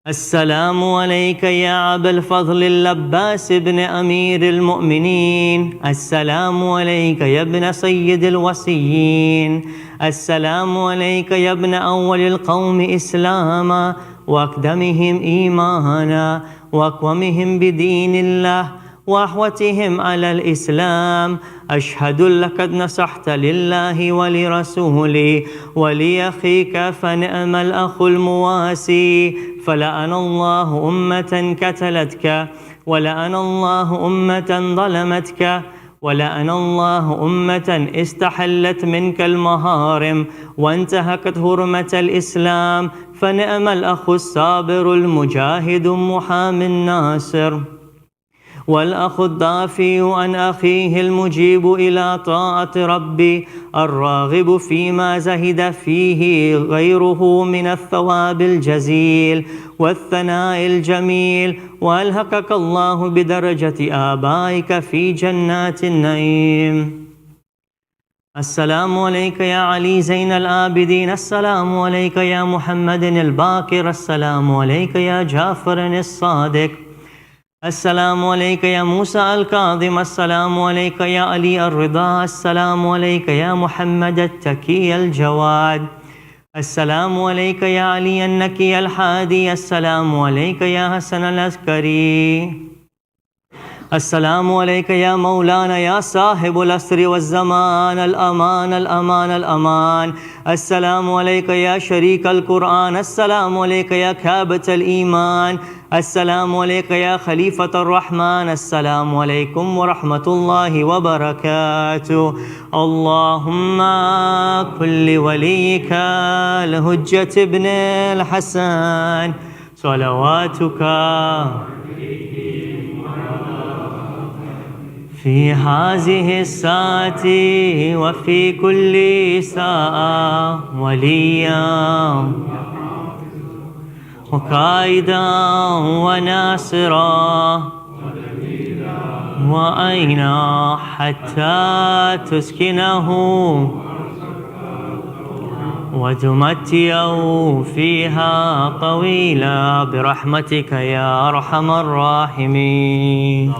السلام عليك يا أبا الفضل العباس بن أمير المؤمنين. السلام عليك يا ابن سيد الوصيين. السلام عليك يا ابن أول القوم إسلاما وأقدمهم إيمانا وأقومهم بدين الله وأحوتهم على الإسلام. أشهد لقد نصحت لله ولرسوله ولأخيك فنعم الأخ المواسي. فلعن الله أمة كتلتك، ولعن الله أمة ظلمتك، ولعن الله أمة استحلت منك المهارم وانتهكت حرمة الإسلام. فنعم الأخ الصابر المجاهد محامي الناصر. والأخ الدافي عن أخيه المجيب إلى طاعة ربي الراغب فيما زهد فيه غيره من الثواب الجزيل والثناء الجميل، وألهقك الله بدرجة آبائك في جنات النعيم. السلام عليك يا علي زين العابدين، السلام عليك يا محمد الباقر، السلام عليك يا جعفر الصادق، السلام عليك يا موسى الكاظم، السلام عليك يا علي الرضا، السلام عليك يا محمد التكي الجواد، السلام عليك يا علي النكي الحادي، السلام عليك يا حسن العسكري، السلام عليك يا مولانا يا صاحب العصر والزمان، الأمان الأمان الأمان، السلام عليك يا شريك القرآن، السلام عليك يا كعبة الإيمان، السلام عليك يا خليفة الرحمن، السلام عليكم ورحمة الله وبركاته. اللهم كل وليك الحجة ابن الحسن صلواتك في هذه الساعة وفي كل ساعة وليا وقائدا وناصرا وأينا حتى تسكنه وتمتعه فيها طويلا برحمتك يا أرحم الراحمين.